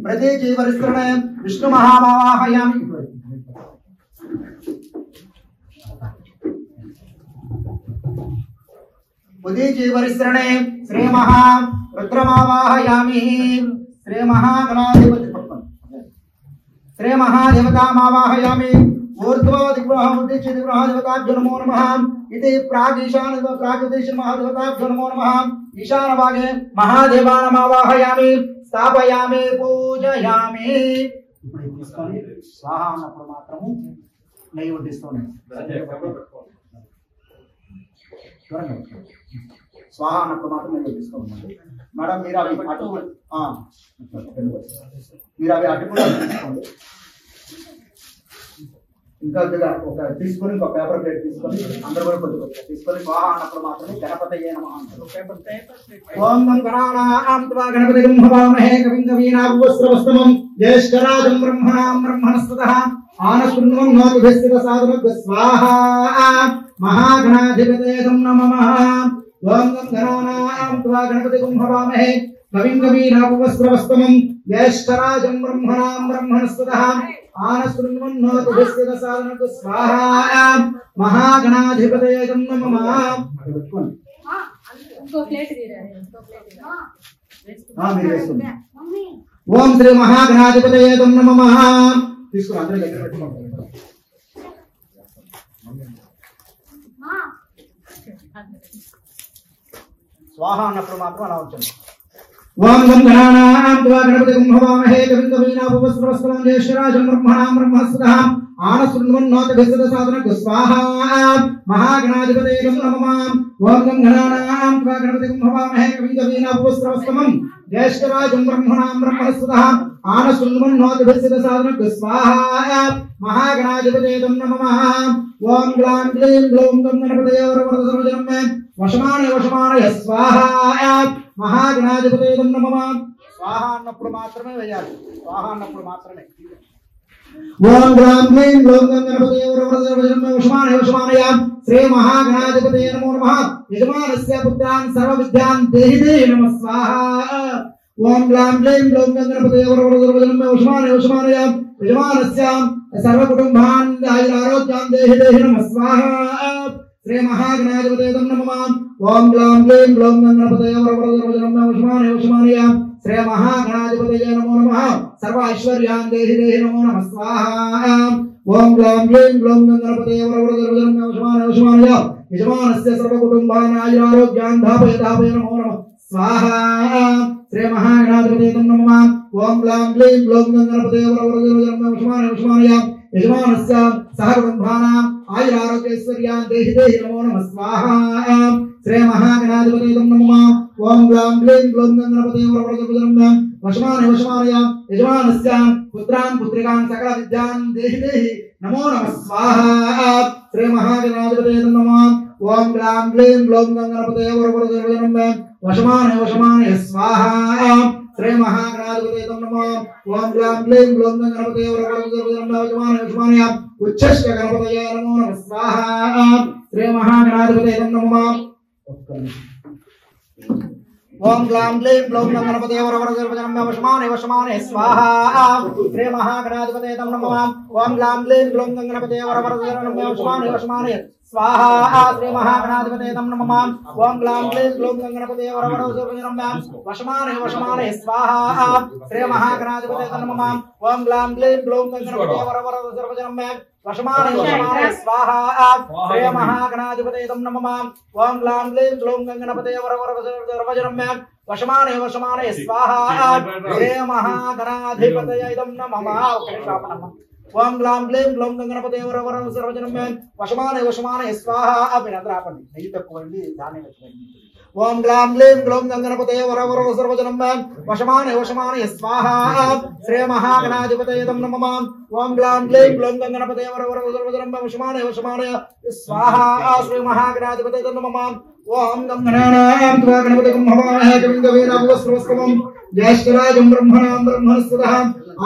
प्रतीची परिसरणे विष्णु महामावाहयामि उदीची परिसरणे श्री महारुद्रमावाहयामि श्री महागणाधिपति श्री महादेवतामावाहयामि ऊर्ध्वदिग्रहादिग्रहादेवताभ्यो नमो नमः इति प्रागीशान प्रागदेश महादेवताभ्यो नमो नमः ईशानभागे महादेवानमावाहयामि स्थापयामि पूजयामि स्वाहा అన్నప్పుడు మాత్రము నెయ్యి వడ్డిస్తూనే स्वाहा అన్నప్పుడు మాత్రం నెయ్యి వడ్డిస్తామండి మేడం మీరు అవి అటు మీరు అవి అటు కూడా తీసుకోండి ఇంకా ఒక తీసుకొని ఒక పేపర్ ప్లేట్ తీసుకొని అందరూ కూడా కొద్దిగా తీసుకొని స్వాహా అన్నప్పుడు మాత్రమే గణపతయే నమః అంటారు. ఓం గం గణానాం త్వా గణపతిం హవామహే కవిం కవీనాభవస్రవస్తమం జ్యేష్ఠరాజం బ్రహ్మణాం బ్రహ్మణస్పతః ఆనశృణ్వం నోతిభిశ్చిత సాధనగ్ స్వాహా మహాగణాధిపతయే నమః. ఓం గం గణానాం త్వా గణపతిం హవామహే కవిం కవీనాభవస్రవస్తమం జ్యేష్ఠరాజం బ్రహ్మణాం బ్రహ్మణస్పతః आनशृण्वन्नोतिभिश्चित साधनग स्वाहा महागणाधिपतये नमः. उनको प्लेट दे रहे हैं हां मेरे सुन ओम श्री महागणाधिपतये नमः. इसको अंदर लेकर बैठो स्वाहा అన్నప్పుడు మాత్రం అలా ఉంటుంది. ఓం గం గణానాం త్వా గణపతిం హవామహే కవిం కవీనాభవస్రవస్తమం జ్యేష్ఠరాజం బ్రహ్మణాం బ్రహ్మణస్పతః ఆనశృణ్వన్నోతిభిశ్చిత సాధనగ్ స్వాహా మహాగణాధిపతయే నమః. ఓం గం గణానాం త్వా గణపతిం హవామహే కవిం కవీనాభవస్రవస్తమం జ్యేష్ఠరాజం బ్రహ్మణాం బ్రహ్మణస్పతః ఆనశృణ్వన్నోతిభిశ్చిత సాధనగ్ స్వాహా మహాగణాధిపతయే నమః. ఓం గ్లాం గ్లీం గ్లౌం గం గణపతయే వరవరద సర్వజనం మే వశమానయ స్వాహా మహాగణాధిపతయే నమః. స్వాహా అన్నప్పుడు మాత్రమే వేయాలి. స్వాహా అన్నప్పుడు మాత్రమే. ఓం గ్లాం గ్లీం గ్లౌం గం గణపతయే వరవరద సర్వజనం మే వశమానయ శ్రీ మహాగణాధిపతయే నమో నమః. యజమానస్య పుత్రాన్ సర్వ విద్యాన్ దేహి నమః స్వాహా. ఓం గ్లాం గ్లీం గ్లౌం గం గణపతయే వరవరద సర్వజనం మే వశమానయ యజమానస్య సర్వ కుటుంబాన్ ఆయురారోగ్యాన్ దేహి నమః స్వాహా. శ్రీ మహాగణాధిపతయే నమః. ఓం గ్లాం గ్లీం గ్లౌం గం గణపతయే వరవరద సర్వజనం మే వశమానయ శ్రీ మహాగణాధిపతయే నమో నమః. సర్వ ఐశ్వర్యాన్ దేహి నమో నమః స్వాహా. ఓం గ్లాం గ్లీం గ్లౌం గం గణపతయే వరవరద సర్వజనం మే వశమానయ యజమానస్య సర్వ కుటుంబాన్ ఆయురారోగ్యాన్ ధాపయ నమో నమః స్వాహా. శ్రీ మహాగణాధిపతయే నమః. ఓం గ్లాం గ్లీం గ్లౌం గం గణపతయే వరవరద సర్వజనం మే వశమానయ యజమానస్య సహ కుటుంబానాం ఆయురారోగ్యైశ్వర్యాన్ దేహి నమో నమః స్వాహా. శ్రీ మహాగణాధిపతయే నమః. ఓం గ్లాం గ్లీం గ్లౌం గం గణపతయే వరవరద సర్వజనం మే వశమానయ యజమానస్య పుత్రాన్ పుత్రికాన్ సకల విద్యాన్ దేహి నమో నమః స్వాహా. శ్రీ మహాగణాధిపతయే నమః. ఓం గ్లాం గ్లీం గ్లౌం గం గణపతయే వరవరద సర్వజనం మే వశమానయ స్వాహా. శ్రీ మహాగణాధిపతయే నమః. ఓం గ్లాం గ్లీం గ్లౌం గం గణపతయే వరవరద సర్వజనం మే వశమానయ ఉచ్ఛష్ట గణపతయే నమో నమః స్వాహా. శ్రీ మహాగణాధిపతయే నమః. ఓం గ్లాం గ్లీం గ్లౌం గం గణపతయే వరవరద సర్వజనం మే వశమానయ స్వాహా. శ్రీ మహాగణాధిపతయే నమః. ఓం గ్లాం గ్లీం గ్లౌం గం గణపతయే వరవరద సర్వజనం మే వశమానయ स्वाहा श्री महागणाधिपतये नमः। ओम ग्लां ग्लीं ग्लूं गणपतये वरवरद सर्वजनं वशमानय स्वाहा श्री महागणाधिपतये नमः। ओम ग्लां ग्लीं ग्लूं गणपतये वरवरद सर्वजनं वशमानय स्वाहा श्री महागणाधिपतये नमः। ओम ग्लां ग्लीं ग्लूं गणपतये वरवरद सर्वजनं वशमानय स्वाहा श्री महागणाधिपतये नमः। ओम ग्लां ग्लीं ग्लूं गणपतये वरवरद सर्वजनं वशमानय स्वाहा अभिनंदरापंడి నెయ్యి తక్కువండి దానే వెచ్చండి। ओम ग्लां ग्लीं ग्लूं गणपतये वरवरद सर्वजनं वशमानय स्वाहा श्री महागणाधिपतये नमः। ओम ग्लां ग्लीं ग्लूं गणपतये वरवरद सर्वजनं वशमानय स्वाहा श्री महागणाधिपतये नमः। ओम गं गणानां त्वा गणपतिं हवामहे कविं कवीनाभवस्रवस्तमं ज्येष्ठराजं ब्रह्मणां ब्रह्मणस्पतः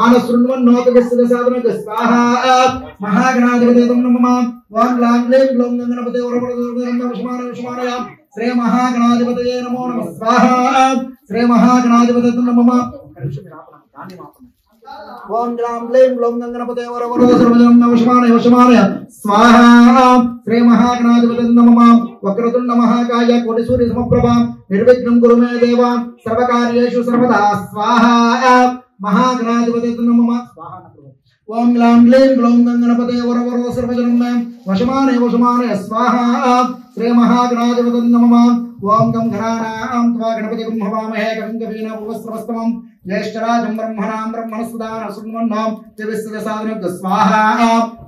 आनशृण्वन्नोत विश्वसाधनक स्वाहा महागणाधिपते नमः ओम ग्लां ग्लीं ग्लौं गणपते वरवरदर्शमानय श्री महागणाधिपतये नमो नमः स्वाहा श्री महागणाधिपते नमः ओम ग्लां ग्लीं ग्लौं गणपते वरवरदर्शमानय स्वाहा श्री महागणाधिपते नमः वक्रतुंड महाकाय कोटिसूर्य समप्रभा निर्विघ्नं कुरु मे देव सर्वकार्येषु सर्वदा स्वाहा महागणाधिपते नमः स्वाहा ओम ग्लां ग्लीं ग्लौं गणपते वरवरदर्शमानय वशमानय स्वाहा श्री महागणाधिपते नमः ओम गं गणानां त्वा गणपति ब्रह्मवामहे कविं कवीनां उपस्रवस्तमं ज्येष्ठराजं ब्रह्मणां ब्रह्मणस्पदान सुन्वन्नां दिव्यसाधनक स्वाहा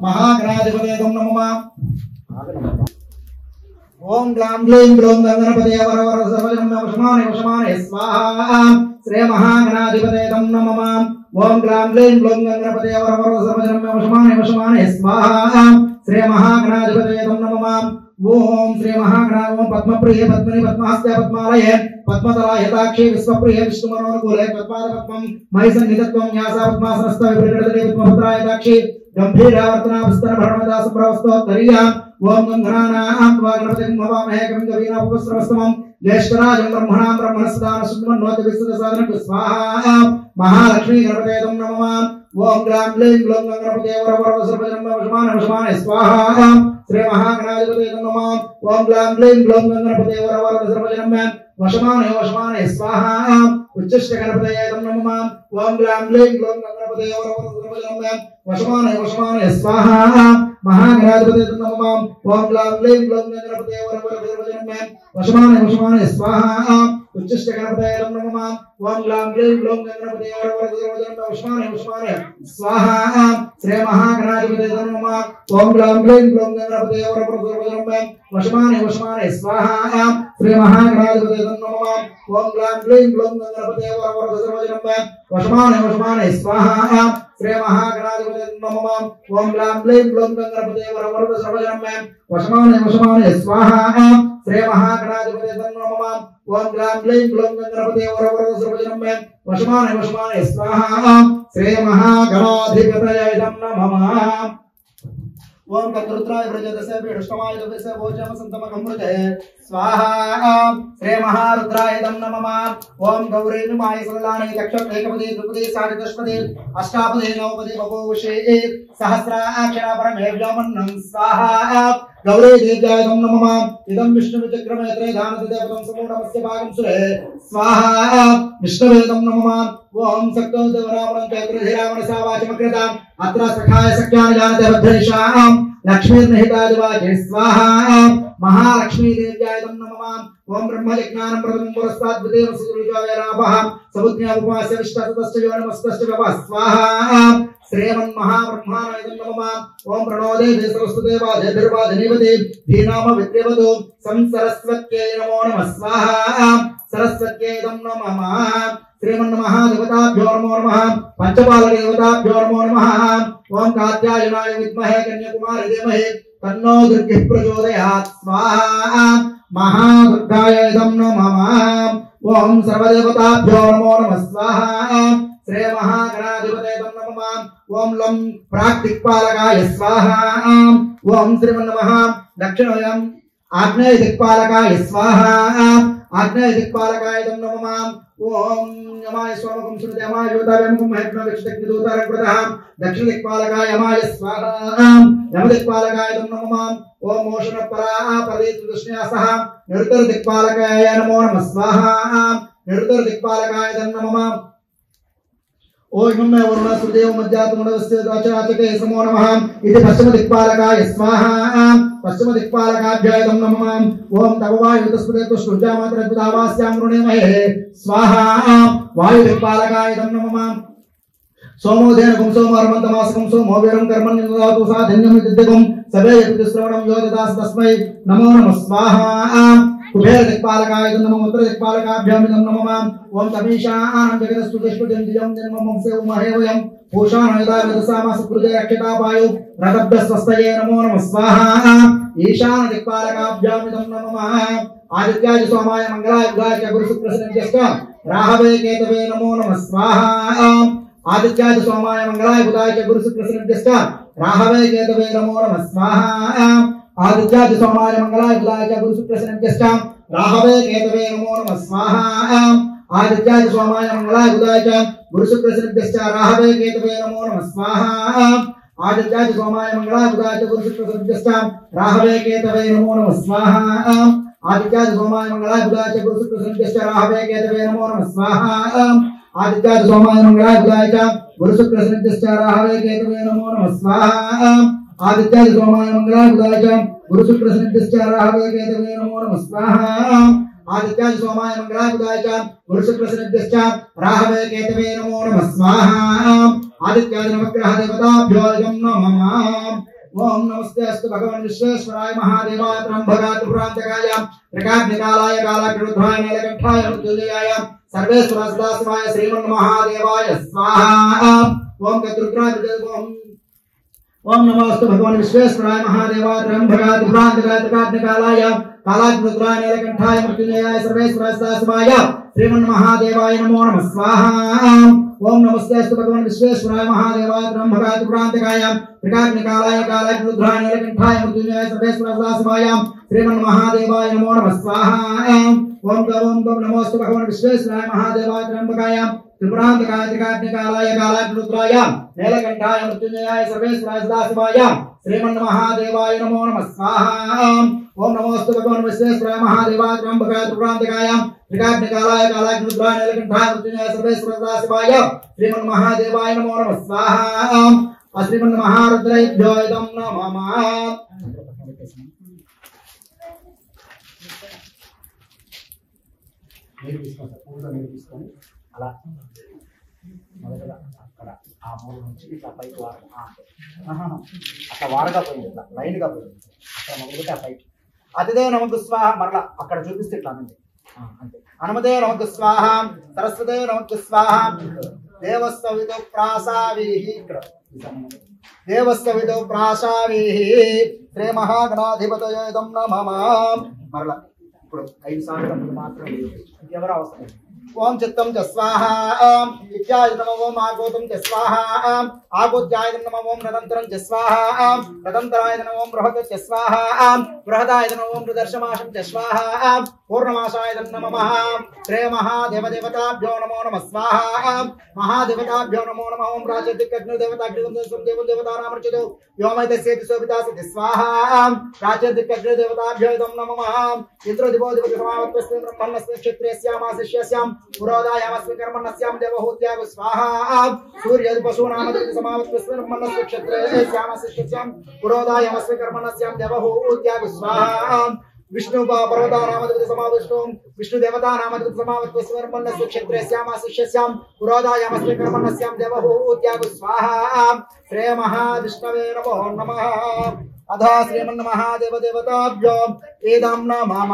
महागणाधिपते नमः ओम ग्लां ग्लीं ग्लौं गणपते वरवरदर्शमानय स्वाहा श्री महागणाधिपते नमः ओम ग्लां ग्लीं ग्लौं गणपते वरवरदर्शमानय स्वाहा श्री महागणाधिपते नमः ओम श्री महागणाधिपते पद्मप्रिय पद्मनि पद्महस्ते पद्मालये पद्मतलायताक्षी विश्वप्रिय विष्णुमनोनुकूले पद्माद पद्मं मयि सन्निधत्वं न्यासा पद्मासनस्थ विपरीतदले पद्मपत्रायताक्षी गंभीरावर्तना विस्तर भरणदास प्रवस्तोत्तरीया ओम गंगनानां त्वा गणपतिं भवामहे कविं कवीनां उपस्रवस्तमं ज्येष्ठराजं ब्रह्मणां ब्रह्मणस्पदान सुन्वन्नोत विश्वसाधनक स्वाहा महालक्ष्मी गणपते नमः ओम ग्लां ग्लीं ग्लौं गणपते वरवरदर्शमानय स्वाहा श्री महागणाधिपते नमः ओम ग्लां ग्लीं ग्लौं गणपते वरवरदर्शमानय स्वाहा उच्चश्च गणपतये नमः ओम ग्लां ग्लीं ग्लौं गणपते वरवरदर्शमानय स्वाहा महागणाधिपते नमः ओम ग्लां ग्लीं ग्लौं गणपते वरवरदर्शमानय स्वाहा उच्चश्च गणपतये नमः ओम ग्लां ग्लीं ग्लौं गणपते वरवरदर्शमानय स्वाहा श्री महागणाधिपते नमः ओम ग्लां ग्लीं ग्लौं गणपते वरवरदर्शमानय स्वाहा श्री महागणाधिपते नमः ओम ग्लां ग्लीं ग्लौं गणपते वरवरदर्शमानय स्वाहा श्री महागणाधिपते नमः ओम ग्लां ग्लीं ग्लौं गणपते वरवरदर्शमानय स्वाहा श्री महागणाधिपते नमः ओम ग्लां ग्लीं ग्लौं गणपते वरवरदर्शमानय स्वाहा श्री महागणाधिपतये नमः ओम तद्रुद्राय व्रजदसे विष्णवाय दवसे भोजम संतमकमृते स्वाहा श्री महारुद्राय नमः ओम गौरी नुमाय सल्लाने दक्षक एकपदी द्विपदी सारिदशपदी अष्टापदी नवपदी बभूषे सहस्राक्षरा परमेव्योमन्नं स्वाहा गौरी देव्याय नमः इदं विष्णुचक्रमे त्रयधानदेवतं समूढमस्य भागं सुरे स्वाहा विष्णवे नमः ओम सक्तो देवरावणं चैत्रधीरावण सावाचमकृता अत्र सखाय सख्यान जानते भद्रेशां लक्ष्मीर्निहितादिवाचे स्वाहा महालक्ष्मी देव्याय नमः ओम ब्रह्मज्ञानं प्रथमं पुरस्तात् द्वितीयं सुरुचावेरापः सबुज्ञा उपवास्य विष्टातस्य योनमस्तस्य व्यवः स्वाहा श्रीमन् महाब्रह्माणाय नमः ओम प्रणो देवी सरस्वती वाजभिर्वाजनीवते धीनाम विद्यवतो संसरस्वत्यै नमो नमः स्वाहा सरस्वत्यै नमः श्रीमन्महादेवताभ्यो नमो नमः पंचपालदेवताभ्यो नमो नमः ओम कात्यायनाय विद्महे कन्याकुमारी धीमहि तन्नो दुर्गिः प्रचोदयात् स्वाहा महादुर्गाय नमः ओम सर्वदेवताभ्यो नमो नमः स्वाहा श्री महागणाधिपते नमः ओम लं प्राक्दिक्पालकाय स्वाहा ओम श्रीमन्नमः दक्षिणोयम् आग्नेय दिक्पालकाय स्वाहा आग्नेय दिक्पालकाय नमः ओम यमाय स्वामकं सुनते यमाय योदावेमकं महत्म विक्षितक्तिदूतारकृतः दक्षिण दिक्पालकाय यमाय स्वाहा यम दिक्पालकाय नमः ओम मोषण परा प्रदेशदृष्ण्या सह निरुतर दिक्पालकाय नमो नमः स्वाहा निरुतर दिक्पालकाय नमः ओम मे वरुण सुदेव मज्जातमुडवस्य दाचराचके समो नमः इति पश्चिम दिक्पालकाय स्वाहा पश्चिम दिक्पालकाभ्याय नमः ओम तव वायु तस्मृते तुष्टुजामात्रद्विधावास्यां ऋणेमहे स्वाहा वायु दिक्पालकाय नमः सोमोदेन कुंसोमर्मन्तमासकं सोमो वीरं कर्मण्यदातु साधन्यं विद्यकं सबे यतिश्रवणं योददास तस्मै नमो नमः स्वाहा कुबेर दिक्पालकाय नमः उत्तर दिक्पालकाभ्यां नमः ओम तमीशानं जगदस्तुतिष्ठुतिं दियं जन्मं से उमहेवयं पूषाणयदा विदसामा सुकृते रक्षितापायो रतभ्यस्वस्तये नमो नमः स्वाहा ईशान दिक्पालकाभ्यां नमः आदित्याय सोमाय मंगलाय बुधाय गुरु शुक्र शनिभ्यश्च राहवे केतवे नमो नमः स्वाहा आदित्याय सोमाय मंगलाय बुधाय च गुरु शुक्र शनिभ्यश्च राहवे केतवे नमो नमः स्वाहा आदित्याय सोमाय मंगलाय बुधाय च गुरु शुक्र शनिभ्यश्च राहवे केतवे नमो नमः स्वाहा आदित्याय सोमाय मंगलाय बुधाय च गुरु शुक्र शनिभ्यश्च राहवे केतवे नमो नमः स्वाहा आदित्याय सोमाय मंगलाय बुधाय च गुरु शुक्र शनिभ्यश्च राहवे केतवे नमो नमः स्वाहा आदित्याय सोमाय मंगलाय बुधाय च गुरु शुक्र शनिभ्यश्च राहवे केतवे नमो नमः स्वाहा आदित्याय सोमाय मंगलाय बुधाय च गुरु शुक्र शनिभ्यश्च राहवे केतवे नमो नमः स्वाहा आदित्याय सोमाय मंगलाय बुधाय च गुरु शुक्र शनिभ्यश्च राहवे केतवे नमो नमः स्वाहा आदित्याय सोमाय मंगलाय बुधाय च गुरु शुक्र शनिभ्यश्च राहवे केतवे नमो नमः स्वाहा आदित्याय नवग्रह देवताभ्यो नमः ओम नमस्ते अस्तु भगवान विश्वेश्वराय महादेवाय ब्रह्मगाय त्रिपुरांतकाय त्रिकाग्निकालाय कालाग्निरुद्धाय नीलकंठाय मृत्युंजयाय सर्वेश्वराय सदाशिवाय श्रीमन्महादेवाय स्वाहा ओम गतरुद्राय ओम नमोस्तु भगवान विश्वेश्वराय महादेवाय ब्रह्मगाय त्रिपुरांतकाय त्रिकाग्निकालाय कालाग्निरुद्धाय नीलकंठाय मृत्युंजयाय सर्वेश्वराय सदाशिवाय श्रीमन्महादेवाय नमो नमः स्वाहा ओम नमस्ते अस्तु भगवान विश्वेश्वराय महादेवाय ब्रह्मगाय त्रिपुरांतकाय त्रिकाग्निकालाय कालाग्निरुद्धाय नीलकंठाय मृत्युंजयाय सर्वेश्वराय सदाशिवाय श्रीमन्महादेवाय नमो नमः स्वाहा ओम गम नमोस्तु भगवान विश्वेश्वराय महादेवाय त्र्यंबकाय त्रिपुरांतकाय त्रिकाग्निकालाय कालाग्निरुद्धाय नीलकंठाय मृत्युंजयाय सर्वेश्वराय सदाशिवाय श्रीमन्महादेवाय नमो नमः स्वाहा ओम नमोस्तु भगवान विश्वेश्वराय महादेवाय त्र्यंबकाय त्रिपुरांतकाय त्रिकाग्निकालाय कालाग्निरुद्धाय नीलकंठाय मृत्युंजयाय सर्वेश्वराय सदाशिवाय श्रीमन्महादेवाय नमो नमः स्वाहा श्रीमन्महारुद्रेभ्यो इदं नमः అలా మొదటగా అక్కడ ఆ మూల నుంచి ఇట్లా పైకి వారం అట్లా వారగా పోయింది ఇట్లా లైన్గా పోయింది అక్కడ మొదలుగా ఆ పైకి అతిదే నమకు స్వాహ మరలా అక్కడ చూపిస్తే ఇట్లా అనండి అంతే హనుమతే నమకు స్వాహ సరస్వతే నమకు స్వాహ దేవస్సవితో ప్రాసావీహి దేవస్సవితో ప్రాసావీహి శ్రీ మహాగణాధిపతయే తం నమః మరలా ఇప్పుడు 5 సార్లు మాత్రం ఎవరు అవసరం ओम चित्तम च स्वाहा विद्याय नमः ओम आगोतम च स्वाहा आगोत्याय नमः ओम रदंतरं च स्वाहा रदंतराय नमः ओम बृहत च स्वाहा बृहदाय नमः ओम प्रदर्शमाशं च स्वाहा पूर्णमासाय नमः श्री महादेवदेवताभ्यो नमो नमः स्वाहा महादेवताभ्यो नमो नमः ओम राजदिक्कग्नि देवताग्नि देवं देवतानामर्चितो व्योमैतस्येति शोभितासति स्वाहा राजदिक्कग्नि देवताभ्यो नमः इंद्रदिवोदिवति समावत्वस्ते ब्रह्मणस्ते क्षत्रियस्यामाशिष्यस्यां पुरोधायामस्मि कर्मणस्यां देवहूत्याग स्वाहा सूर्यपशूनामदिति समावत्वस्ते ब्रह्मणस्ते क्षत्रियस्यामाशिष्यस्यां पुरोधायामस्मि कर्मणस्यां देवहूत्याग स्वाहा विष्णु पर्वतानामदिति समाविष्टो विष्णु देवतानामदिति समावत्वस्ते ब्रह्मणस्ते क्षत्रियस्यामाशिष्यस्यां पुरोधायामस्मि कर्मणस्यां देवहूत्याग स्वाहा श्री महाविष्णवे नमो नमः अधा श्रीमन्महादेवदेवताभ्यो एदं नमः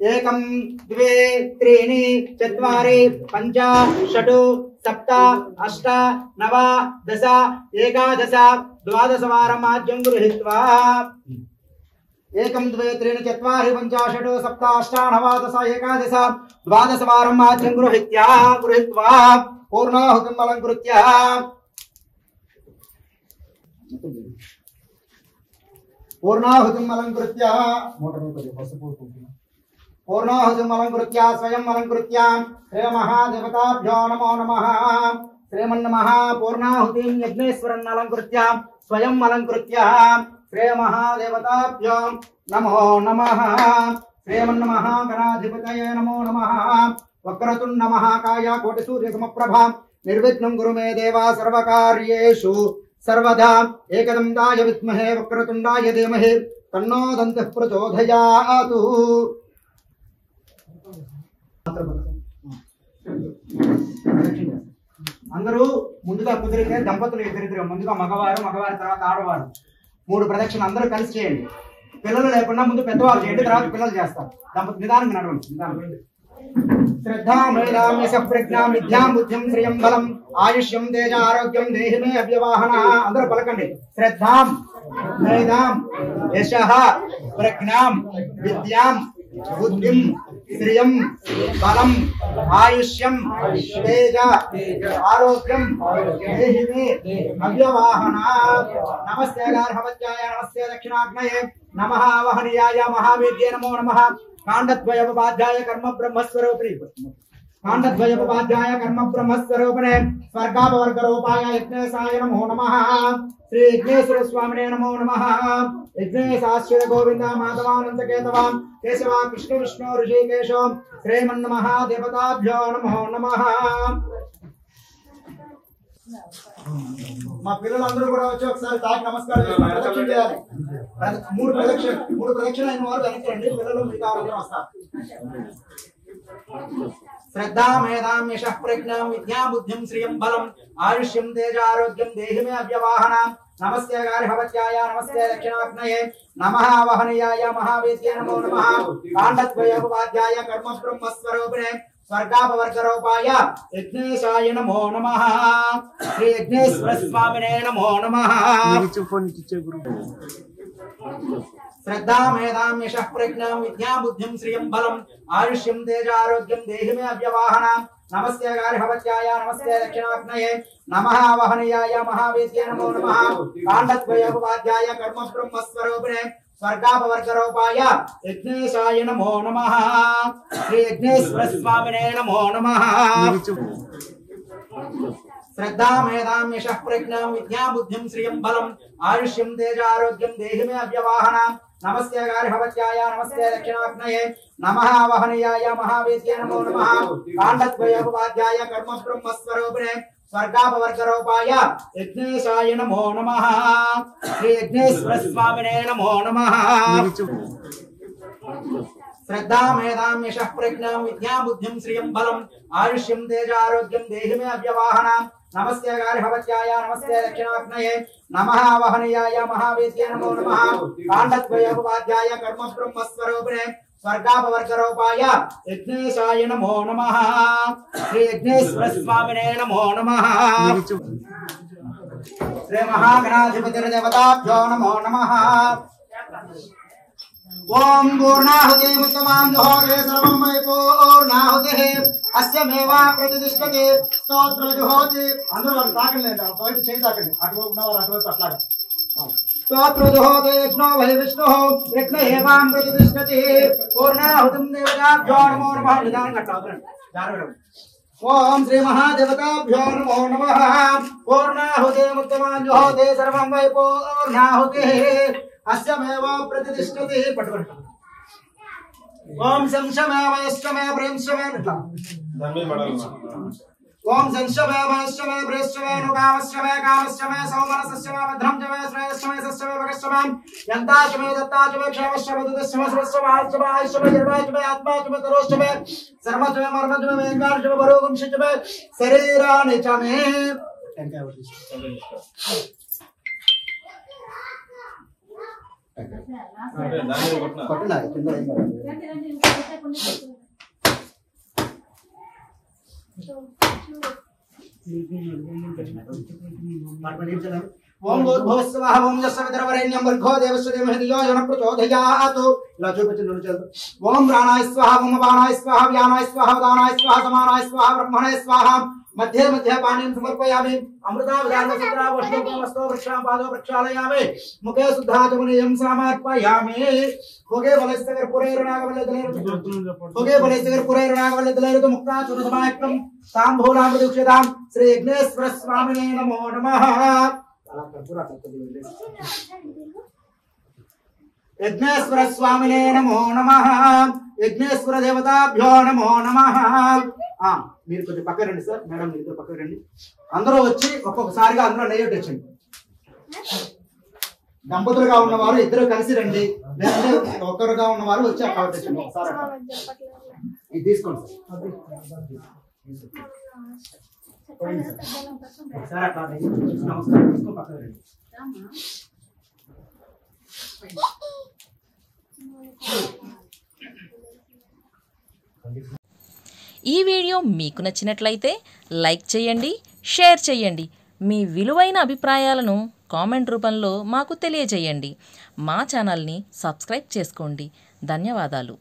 एकं द्वे त्रीणि चत्वारि पञ्च षट् सप्त अष्ट नव दश एकादश द्वादश वारं आद्यं गृहीत्वा एकं द्वे त्रीणि चत्वारि पञ्च षट् सप्त अष्ट नव दश एकादश द्वादश वारं आद्यं गृहीत्वा पूर्णाहुतिम् अलङ्कृत्य पूर्णाहुतिम् अलङ्कृत्य पूर्णाहुतिम् अलङ्कृत्य स्वयम् अलङ्कृत्य श्री महादेवताभ्यो नमो नमः శ్రీమన్నమః పూర్ణాహుతిం యజ్ఞేశ్వరన్ అలంకృత్య స్వయం అలంకృత్య శ్రీమహాదేవతాభ్యో నమో నమః. శ్రీమన్నమః గణాధిపతయే నమో నమః. వక్రతుండ మహాకాయ కోటి సూర్య సమప్రభ నిర్విఘ్నం కురు మే దేవ సర్వకార్యేషు సర్వదా. ఏకదంతాయ విద్మహే వక్రతుండాయ ధీమహి తన్నో దంతః ప్రచోదయాతు. అందరూ ముందుగా కుదిరితే దంపతులు ఇద్దరిద్దరు, ముందుగా మగవారు తర్వాత ఆడవారు 3 ప్రదక్షిణలు అందరూ కలిసి చేయండి. పిల్లలు లేకుండా ముందు పెద్దవాళ్ళు చేయండి, తర్వాత పిల్లలు చేస్తారు. దంపతులు నిదానంగా నడవండి. నిదానంగా. శ్రద్ధామేధామ్య సప్రజ్ఞాం విద్యాం బుద్ధిం శ్రియం బలం ఆయుష్యం తేజ ఆరోగ్యం దేహి మే అవ్యవాహన. అందరూ పలకండి. శ్రద్ధాం మేధాం యశః ప్రజ్ఞాం విద్యాం బుద్ధిం శ్రియం బలం ఆయుష్యం తేజ ఆరోగ్యం దేహి మే అవ్యవాహన. నమస్తే గార్హవత్యాయ నమస్తే దక్షిణాగ్నయే నమః వహనీయాయ మహావేద్యే నమో నమః. కాండద్వయోపాధ్యాయ కర్మ బ్రహ్మస్వరూపిణి కాండద్వయోపాధ్యాయ కర్మ బ్రహ్మస్వరూపిణే స్వర్గాపవర్గ రూపాయ యజ్ఞేశాయ నమో నమః. శ్రీ యజ్ఞేశ్వర స్వామినే నమో నమః. యజ్ఞేశాశ్వత గోవింద మాధవానంద కేశవ కేశవ కృష్ణ విష్ణు ఋషికేశో శ్రీమన్మః దేవతాభ్యో నమో నమః. మా పిల్లలందరూ కూడా వచ్చి ఒకసారి తాకి నమస్కారం చేయాలి. 3 ప్రదక్షిణ అయిన వారు వెనక్కి రండి. పిల్లలు మిగతా వస్తారు. శ్రద్ధా మేధాం యశః ప్రజ్ఞాం విద్యా బుద్ధిం శ్రియం బలం ఆయుష్యం తేజ ఆరోగ్యం దేహి మే అవ్యవాహన. నమస్తే గార్హవత్యాయ నమస్తే దక్షిణాగ్నయే నమః వహనీయాయ మహావేద్యే నమో నమః. కాండద్వయోపాధ్యాయ కర్మ బ్రహ్మస్వరూపిణే స్వర్గాపవర్గ రూపాయ యజ్ఞేశాయ నమో నమః. శ్రీ యజ్ఞేశ్వర స్వామినే నమో నమః. శ్రద్ధా మేధాం యశః ప్రజ్ఞాం విద్యా బుద్ధిం శ్రియం బలం ఆయుష్యం తేజ ఆరోగ్యం దేహి మే అవ్యవాహన. నమస్తే గార్హవత్యాయ నమస్తే దక్షిణాగ్నయే నమః వహనీయాయ మహావేద్యే నమో నమః. కాండద్వయోపాధ్యాయ కర్మ బ్రహ్మస్వరూపిణే స్వర్గాపవర్గ రూపాయ యజ్ఞేశాయ నమో నమః. శ్రీ యజ్ఞేశ్వర స్వామినే నమో నమః. శ్రద్ధా మేధాం యశః ప్రజ్ఞాం విద్యా బుద్ధిం శ్రియం బలం ఆయుష్యం తేజ ఆరోగ్యం దేహి మే అవ్యవాహన. నమస్తే గార్హవత్యాయ నమస్తే దక్షిణాగ్నయే నమః వహనీయాయ మహావేద్యే నమో నమః. కాండద్వయోపాధ్యాయ కర్మ బ్రహ్మస్వరూపిణే స్వర్గాపవర్గ రూపాయ యజ్ఞేశాయ నమో నమః. శ్రీ యజ్ఞేశ్వర స్వామినే నమో నమః. శ్రద్ధా మేధాం యశః ప్రజ్ఞాం విద్యా బుద్ధిం శ్రియం బలం ఆయుష్యం తేజ ఆరోగ్యం దేహి మే అవ్యవాహన. నమస్తే గార్హవత్యాయ నమస్తే దక్షిణాగ్నయే నమః వహనీయాయ మహావేద్యే నమో నమః. కాండద్వయోపాధ్యాయ కర్మ బ్రహ్మస్వరూపిణే స్వర్గాపవర్గ రూపాయ యజ్ఞేశాయ నమో నమః. శ్రీ యజ్ఞేశ్వర స్వామినే నమో నమః. శ్రీ మహాగణాధిపతిర్దేవతాభ్యో నమో నమః. ఓం పూర్ణాహుతి ఉత్తమాం జుహోతే సర్వం మై పూర్ణాహుతి అస్యమేవా ప్రతిష్ఠతే స్తోత్ర జుహోతి. అందరూ వారు తాకండి, బయట చేయి తాకండి. అటువైపు ఉన్నవారు అటువైపు అట్లాగా. స్తోత్ర జుహోతే యజ్ఞో వై విష్ణు యజ్ఞ ఏవాం ప్రతిష్ఠతే పూర్ణాహుతిం దేవతాభ్యో నమో నమః. నిదానంగా అట్లా. ఓం శ్రీ మహాదేవతాభ్యో నమో నమః. పూర్ణాహుతి ఉత్తమాం జుహోతే సర్వం వై పూర్ణాహుతి అస్యమేవా ప్రతిష్ఠతే. పట్టుకోండి. ఓం సంశమే వయశ్చమే ప్రేంశమే. ఓం సంశమే వయశ్చమే ప్రేంశమే నుకామశ్చమే కామశ్చమే సౌమనసశ్చమే భద్రం చమే శ్రేయశ్చమే సశ్చమే భగశ్చమే యంతాశమే దత్తాశమే క్షేమశ్చమే దుదశ్చమే సురశ్చమే ఆయుష్చమే ఆయుష్చమే నిర్వాచమే ఆత్మాచమే తరోశ్చమే సర్వచమే మరణచమే వేంకార్షమే భరోగంశచమే శరీరాణి చమే. ఓం భూర్భువస్సువః ఓం యస్సవితుర్వరేణ్యం భర్గో దేవస్య ధీమహి ధియో యో నః ప్రచోదయాత్. ఇలా చూపించండి. ఓం ప్రాణాయ స్వాహ ఓం అపానాయ స్వాహ వ్యానాయ స్వాహ ఉదానాయ స్వాహ సమానాయ స్వాహ బ్రహ్మణే స్వాహ मध्ये मध्ये पानीं समर्पयामि अमृतावधान सत्रावष्टोपमस्तो वृक्षां पादो प्रक्षालयामि मुखे शुद्धाचमनीयं समर्पयामि होगे बलस्तगर पुरैरनागवल्लदलैरतु मुक्ताचुरसमायक्तं ताम्बूलामृतुक्षतां श्री यज्ञेश्वर स्वामिने नमो नमः यज्ञेश्वर स्वामिने नमो नमः यज्ञेश्वर देवताभ्यो नमो नमः మీరు కొంచెం పక్కన రండి సార్ మేడం మీరు ఇద్దరు పక్కన రండి అందరూ వచ్చి ఒక్కొక్కసారిగా అందరూ నెయ్యి తెచ్చండి దంపతులుగా ఉన్నవారు ఇద్దరు కలిసి రండి లేదంటే ఒక్కరుగా ఉన్నవారు వచ్చి అక్కడ తెచ్చండి ఒకసారి ఇది తీసుకోండి సార్ అట్లా నమస్కారం తీసుకొని పక్కన రండి ఈ వీడియో మీకు నచ్చినట్లయితే లైక్ చేయండి, షేర్ చేయండి. మీ విలువైన అభిప్రాయాలను కామెంట్ రూపంలో మాకు తెలియజేయండి. మా ఛానల్ని సబ్స్క్రైబ్ చేసుకోండి. ధన్యవాదాలు.